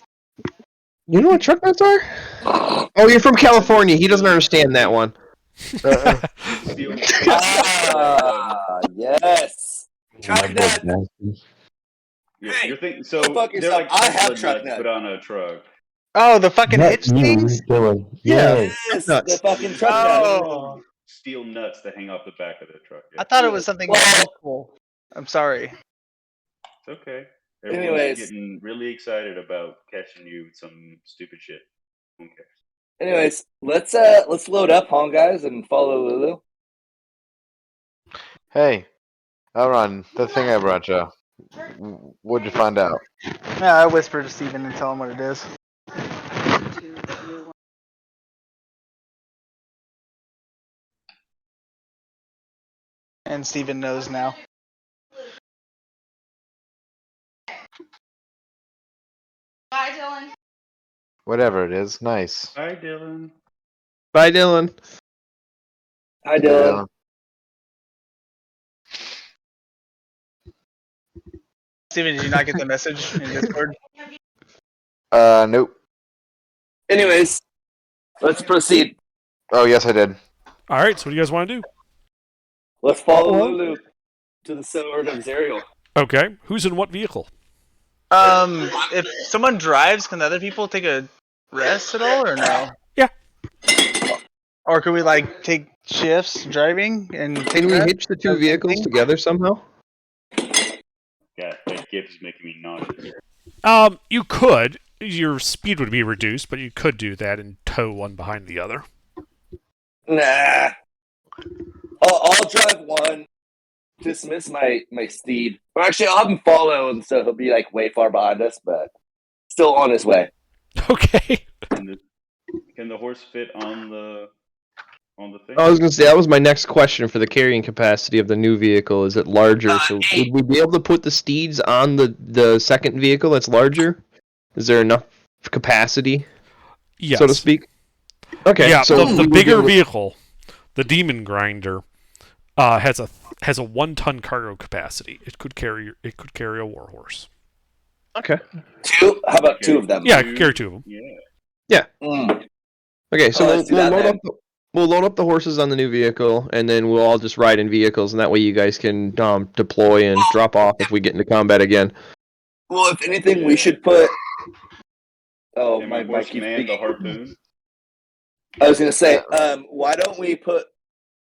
You know what truck nuts are? Oh, you're from California. He doesn't understand that one. Stealing- Yes. Truck nuts. You're thinking so? Go fuck They're yourself. like I have Tesla truck nuts nuts. put on a truck. Oh, the fucking hitch That's you, things? Dylan. Yeah. Yes. Yes, Nuts. the fucking truck nuts. Oh, Steal nuts to hang off the back of the truck. I thought it was something Well- cool. I'm sorry. It's okay. Everyone's Anyways. getting really excited about catching you with some stupid shit. Who cares? Anyways, let's load up, huh, guys, and follow Lulu. Hey, Elron, the thing I brought you. What'd you find out? Yeah, I whispered to Steven and tell him what it is. And Steven knows now. Bye, Dylan. Whatever it is, nice. Hi, Dylan. Bye, Dylan. Hi, Dylan. Steven, did you not get the message in Discord? Nope. Anyways, let's proceed. Oh, yes, I did. All right, so what do you guys want to do? Let's follow Lulu to the suburb of Zerial. Okay, who's in what vehicle? If someone drives, can the other people take a rest at all, or no? Yeah. Or can we like take shifts driving and take Can we rest? hitch the 2 vehicles together somehow? God, that gift is making me nauseous. You could. Your speed would be reduced, but you could do that and tow one behind the other. Nah. I'll drive one. Dismiss my steed. Or actually, I'll have him follow, and so he'll be like way far behind us, but still on his way. Okay. Can the horse fit on the thing? I was going to say, that was my next question for the carrying capacity of the new vehicle. Is it larger? So would we be able to put the steeds on the second vehicle that's larger? Is there enough capacity, Yes. so to speak? Okay, Yeah, so the we would be bigger able to- vehicle, the Demon Grinder, has a 1-ton cargo capacity. It could carry a warhorse. Okay. 2? How about 2 of them? Yeah, it could carry 2 of them. Yeah. Mm. Okay, so Oh, let's do that then. We'll load up the horses on the new vehicle, and then we'll all just ride in vehicles, and that way you guys can deploy and drop off if we get into combat again. Well, if anything, we should put. Oh, And my horse keeps man, the speaking. harpoon. I was gonna say, why don't we put?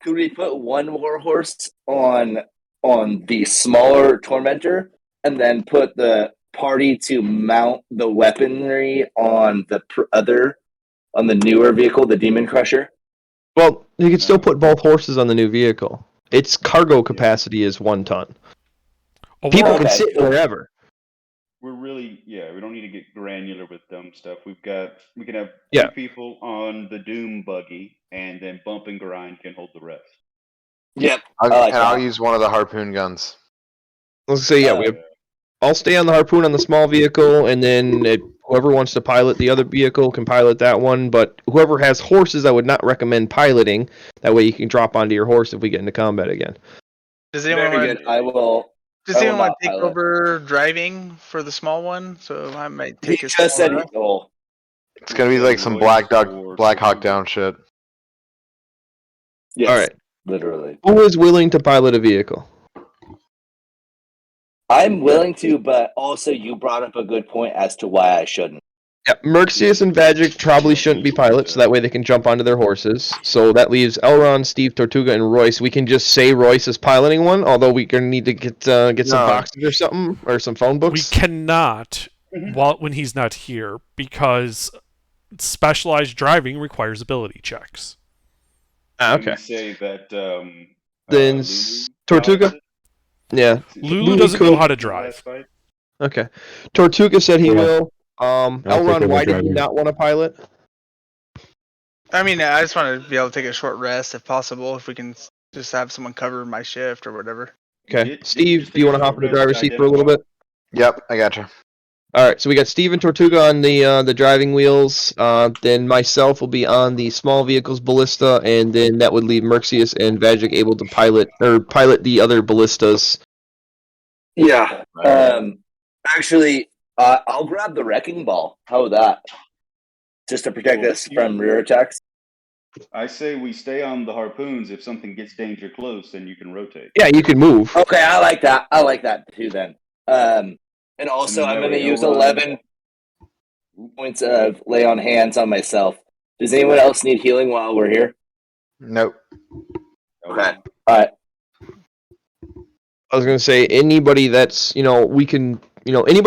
Could we put one more horse on the smaller tormentor, and then put the party to mount the weaponry on the newer vehicle, the Demon Crusher? Well, you can still put both horses on the new vehicle. Its cargo capacity is 1 ton. Oh, People we're- can Okay. sit wherever. We're really, we don't need to get granular with dumb stuff. We can have Yeah. 2 people on the Doom buggy, and then Bump and Grind can hold the rest. Yep. I'll use one of the harpoon guns. Let's say, I'll stay on the harpoon on the small vehicle, and then whoever wants to pilot the other vehicle can pilot that one. But whoever has horses, I would not recommend piloting. That way you can drop onto your horse if we get into combat again. Does anyone Very want? good. I will. Does I will anyone want not to take pilot. over driving for the small one? So I might He take a just said small he. Oh, It's gonna be like some Royce Black or Hawk Tortuga. Down shit. yes. All right. Literally. Who is willing to pilot a vehicle? I'm willing to, but also you brought up a good point as to why I shouldn't. Yeah, Merxius and Vagic probably shouldn't be pilots, so that way they can jump onto their horses. So that leaves Elron, Steve, Tortuga, and Royce. We can just say Royce is piloting one, although we're gonna need to get some boxes or something, or some phone we books. cannot when he's not here because specialized driving requires ability checks. Can Okay. we say that Then Lulu Tortuga? pilots it? Yeah. Lulu doesn't know could- how to Last drive. fight? Okay. Tortuga said he Yeah. will. I'll take Elron, over why did you driving. not want to pilot? I mean, I just want to be able to take a short rest if possible. If we can just have someone cover my shift or whatever. Okay. Just Steve, take do you a want to hop short in the rest, driver's seat for a little identify. bit? Yep, I gotcha. All right, so we got Steve and Tortuga on the driving wheels. Then myself will be on the small vehicles ballista, and then that would leave Merxius and Vagic able to pilot the other ballistas. Yeah. Actually, I'll grab the wrecking ball. How about that? Just to protect Well, us from rear attacks. I say we stay on the harpoons. If something gets danger close, then you can rotate. Yeah, you can move. Okay, I like that. I like that too. Then, and also And then I'm that going to way use Elron- 11 points of lay on hands on myself. Does anyone else need healing while we're here? Nope. Okay. All right. I was gonna say anybody that's anybody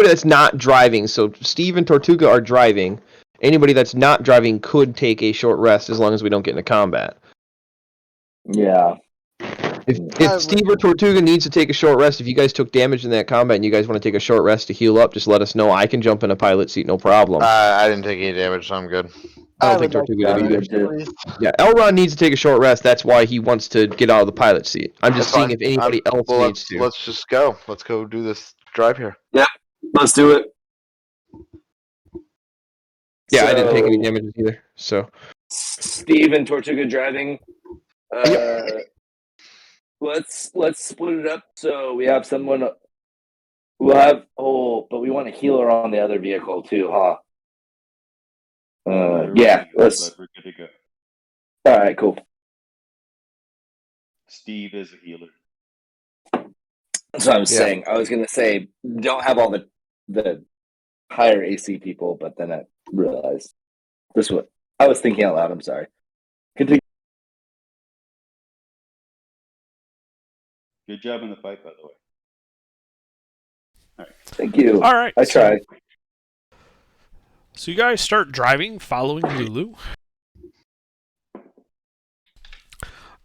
that's not driving. So Steve and Tortuga are driving. Anybody that's not driving could take a short rest as long as we don't get into combat. Yeah. If Steve or Tortuga needs to take a short rest, if you guys took damage in that combat and you guys want to take a short rest to heal up, just let us know. I can jump in a pilot seat, no problem. I didn't take any damage, so I'm good. I don't think Tortuga did either. Good. Yeah, Elron needs to take a short rest. That's why he wants to get out of the pilot seat. I'm just That's seeing fine. if anybody else Well, needs to. let's just go. Let's go do this drive here. Let's do it. Yeah, I didn't take any So, damage either. So Steve and Tortuga driving. Let's split it up so we have someone. We'll have but we want a healer on the other vehicle too, huh? Yeah. Let's. We're good to go. All right. Cool. Steve is a healer. That's what I was Yeah. saying. I was gonna say don't have all the higher AC people, but then I realized this what I was thinking out loud. I'm sorry. Continue. Good job in the fight, by the way. Thank you. All right. I tried. So you guys start driving, following Lulu.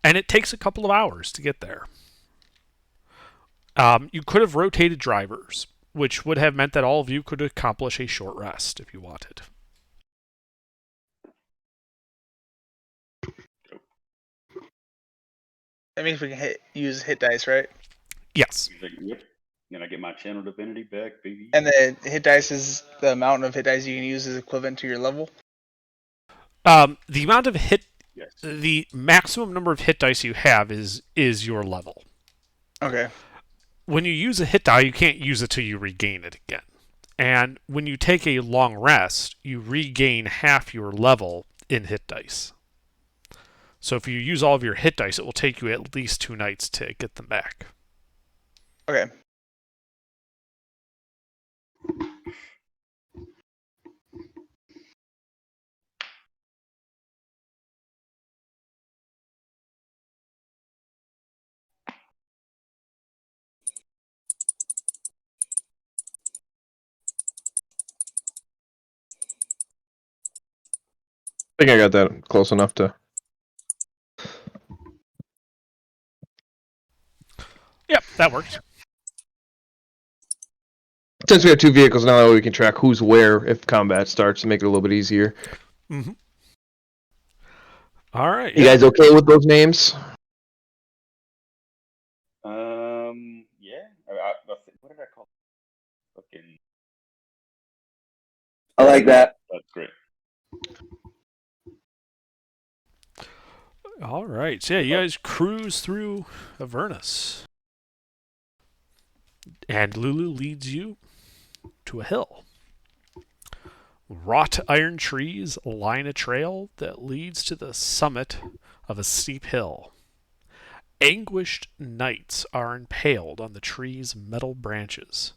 And it takes a couple of hours to get there. You could have rotated drivers, which would have meant that all of you could accomplish a short rest if you wanted. That means we can use hit dice, right? Yes. He's like, yep. Gonna get my channel divinity back, baby. And the hit dice is the amount of hit dice you can use is equivalent to your level. The amount of Yes. the maximum number of hit dice you have is your level. Okay. When you use a hit die, you can't use it till you regain it again. And when you take a long rest, you regain half your level in hit dice. So if you use all of your hit dice, it will take you at least 2 nights to get them back. Okay. I think I got that close enough to. Yep, that works. Since we have 2 vehicles now, that way we can track who's where if combat starts to make it a little bit easier. Mm-hmm. All right. You guys okay with those names? Yeah. What did I call it? Fucking. I like that. That's great. All right. So yeah, you guys cruise through Avernus. And Lulu leads you to a hill. Wrought iron trees line a trail that leads to the summit of a steep hill. Anguished knights are impaled on the tree's metal branches,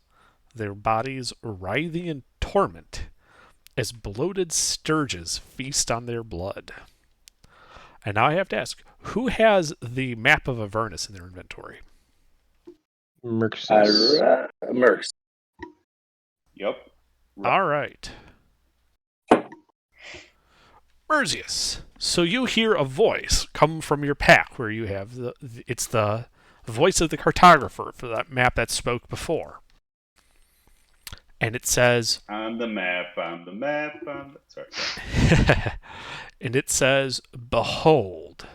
their bodies writhing in torment as bloated sturges feast on their blood. And now I have to ask, who has the map of Avernus in their inventory? Merxus. Mercs. Yep. All right. Merzius. So you hear a voice come from your pack where you have it's the voice of the cartographer for that map that spoke before. And it says, On the map, sorry. and it says, "Behold,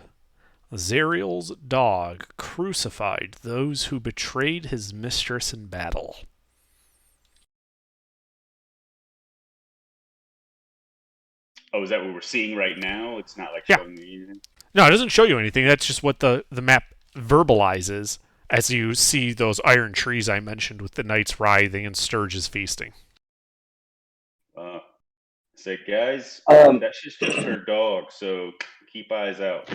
Zariel's dog crucified those who betrayed his mistress in battle." Oh, is that what we're seeing right now? It's not like Yeah. showing me anything? No, it doesn't show you anything. That's just what the map verbalizes as you see those iron trees I mentioned with the knights writhing and sturges feasting. Say, guys, that's just her dog, so keep eyes out.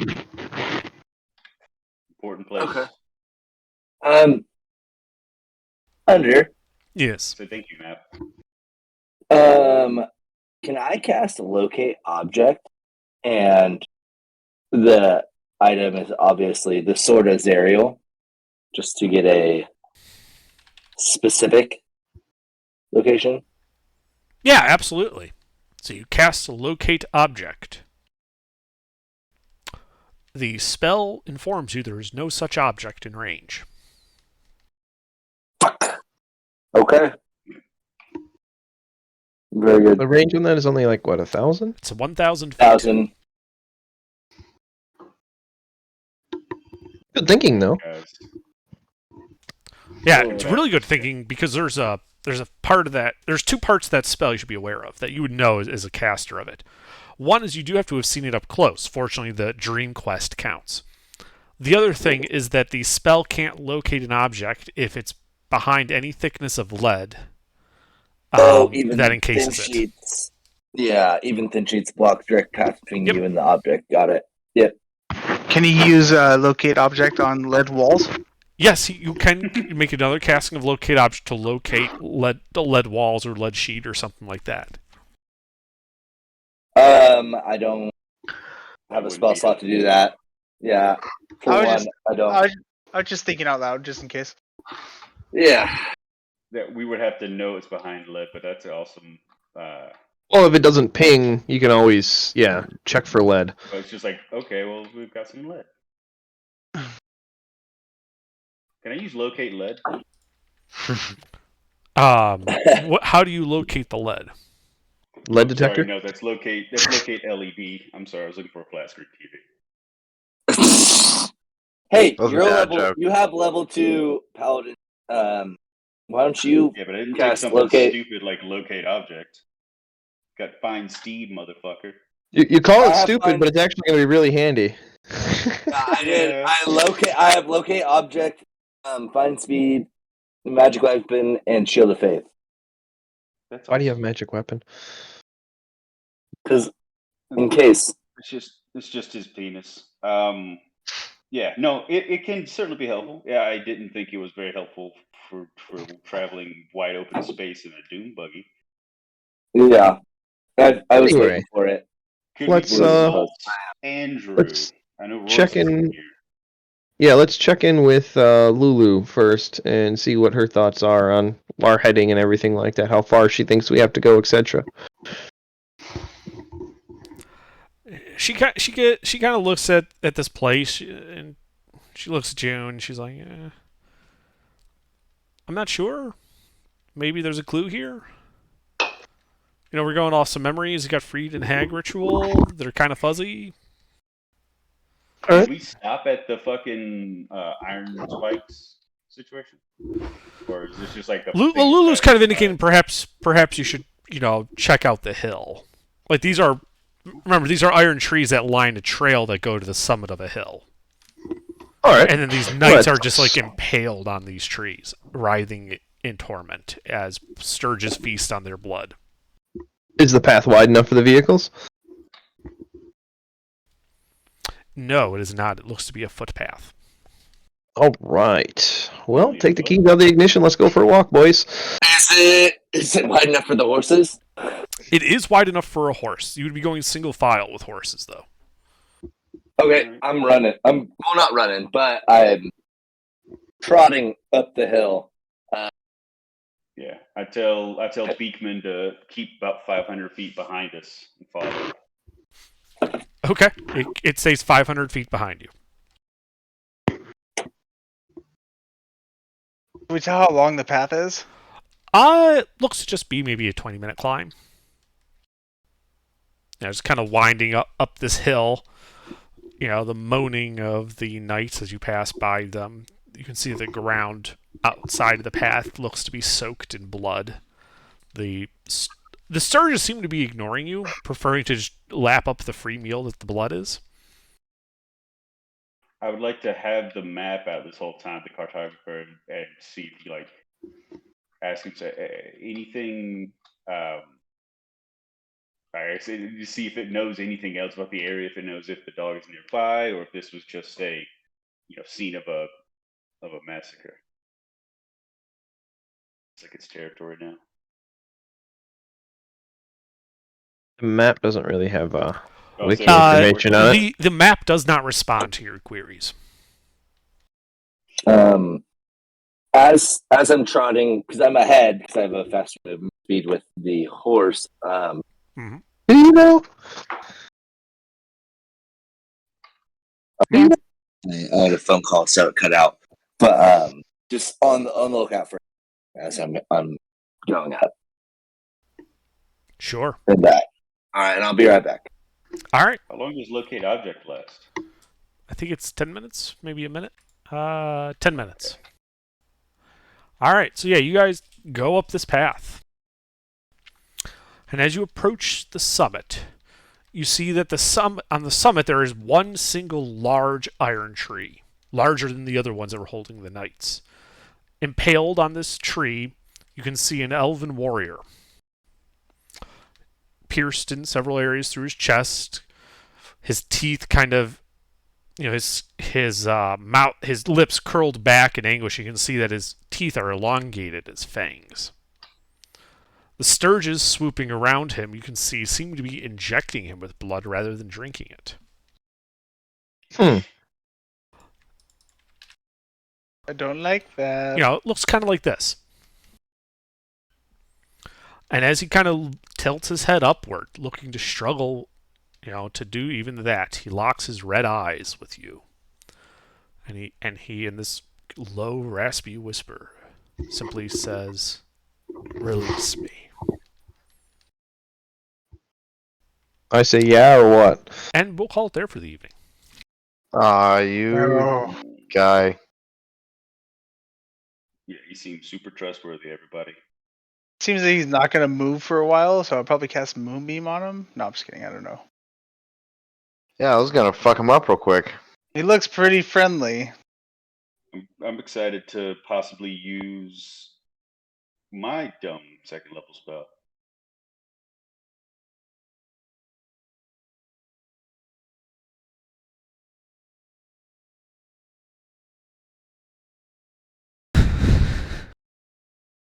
Important place. Okay. Under. Yes. So thank you, Matt. Can I cast a locate object? And the item is obviously the Sword of Zariel, just to get a specific location. Yeah, absolutely. So you cast a locate object. The spell informs you there is no such object in range. Fuck. Okay. Very good. The range on that is only like, what, 1,000? It's 1,000 feet. 1,000. Good thinking, though. Guys. Yeah, it's really good thinking because there's a part of that. There's 2 parts of that spell you should be aware of that you would know as a caster of it. One is you do have to have seen it up close. Fortunately, the Dream Quest counts. The other thing is that the spell can't locate an object if it's behind any thickness of lead. Even that encases thin it. sheets. Yeah, even thin sheets block direct path between you and the object. Got it. Yep. Can you use locate object on lead walls? Yes, you can make another casting of locate object to locate lead walls or lead sheet or something like that. I don't have a spell slot to do that. Yeah. I don't. I was just thinking out loud, just in case. Yeah. That we would have to know it's behind lead, but that's awesome. Well, if it doesn't ping, you can always, check for lead. But it's just like, okay, well, we've got some lead. Can I use locate lead? How do you locate the lead? Lead detector? Sorry, no, that's locate LED. I'm sorry, I was looking for a flat screen TV. Hey, That was a you're bad level. joke. You have level 2 paladin. Why don't you? Yeah, but I didn't take cast something locate. stupid like locate object. Got find Steve, motherfucker. You call it I have stupid, fine- but it's actually going to be really handy. I did. Yeah. I have locate object, find speed, magic weapon, and shield of faith. That's Why do you have awesome. magic weapon? Because in case. It's just It's just his penis. Yeah, no, it can certainly be helpful. Yeah, I didn't think it was very helpful for traveling wide open space in a dune buggy. Yeah, I was Anyway. waiting for it. Could Let's, we consult Andrew? let's I know Royce check isn't in. here. Yeah, let's check in with Lulu first and see what her thoughts are on our heading and everything like that. How far she thinks we have to go, etc. She kind of looks at this place and she looks at you and she's like, I'm not sure. Maybe there's a clue here. You know, we're going off some memories. You got Freed and Hag ritual. They're kind of fuzzy. Did we stop at the fucking iron spikes situation, or is this just like the thing we're Lulu's kind of passing by? indicating perhaps you should check out the hill. Like these are iron trees that line a trail that go to the summit of a hill. All right. And then these knights are just like impaled on these trees, writhing in torment as Sturges feast on their blood. Is the path wide enough for the vehicles? No, it is not. It looks to be a footpath. All right. Well, take the keys out of the ignition. Let's go for a walk, boys. Is it wide enough for the horses? It is wide enough for a horse. You would be going single file with horses, though. Okay, I'm running. I'm not running, but I'm trotting up the hill. Yeah, I tell Beekman to keep about 500 feet behind us and follow. Okay. It stays 500 feet behind you. Can we tell how long the path is? It looks to just be maybe a 20-minute climb. It's kind of winding up this hill. You know, the moaning of the knights as you pass by them. You can see the ground outside of the path looks to be soaked in blood. The Sturges seem to be ignoring you, preferring to just lap up the free meal that the blood is. I would like to have the map out this whole time, the cartographer, and see if he ask him anything. I say to see if it knows anything else about the area, if it knows if the dog is nearby, or if this was just a scene of a massacre. It's like its territory now. The map doesn't really have wiki so- information on it. The map does not respond to your queries. As I'm trotting, because I'm ahead, because I have a faster movement speed with the horse. You know. I had a phone call, so it cut out. But just on the lookout for as I'm going up. Sure. And back. All right, and I'll be right back. All right. How long does locate object last? I think it's 10 minutes, maybe a minute. 10 minutes. All right. So yeah, you guys go up this path. And as you approach the summit, you see that on the summit there is one single large iron tree, larger than the other ones that were holding the knights. Impaled on this tree, you can see an elven warrior, pierced in several areas through his chest. His teeth kind of, his mouth, his lips curled back in anguish. You can see that his teeth are elongated as fangs. The Sturges swooping around him, you can see, seem to be injecting him with blood rather than drinking it. I don't like that. It looks kind of like this. And as he kind of tilts his head upward, looking to struggle, to do even that, he locks his red eyes with you. And he in this low, raspy whisper, simply says, "Release me." I say yeah or what? And we'll call it there for the evening. You guy. Yeah, he seems super trustworthy, everybody. Seems that he's not going to move for a while, so I'll probably cast Moonbeam on him. No, I'm just kidding. I don't know. Yeah, I was gonna fuck him up real quick. He looks pretty friendly. I'm excited to possibly use my dumb second level spell.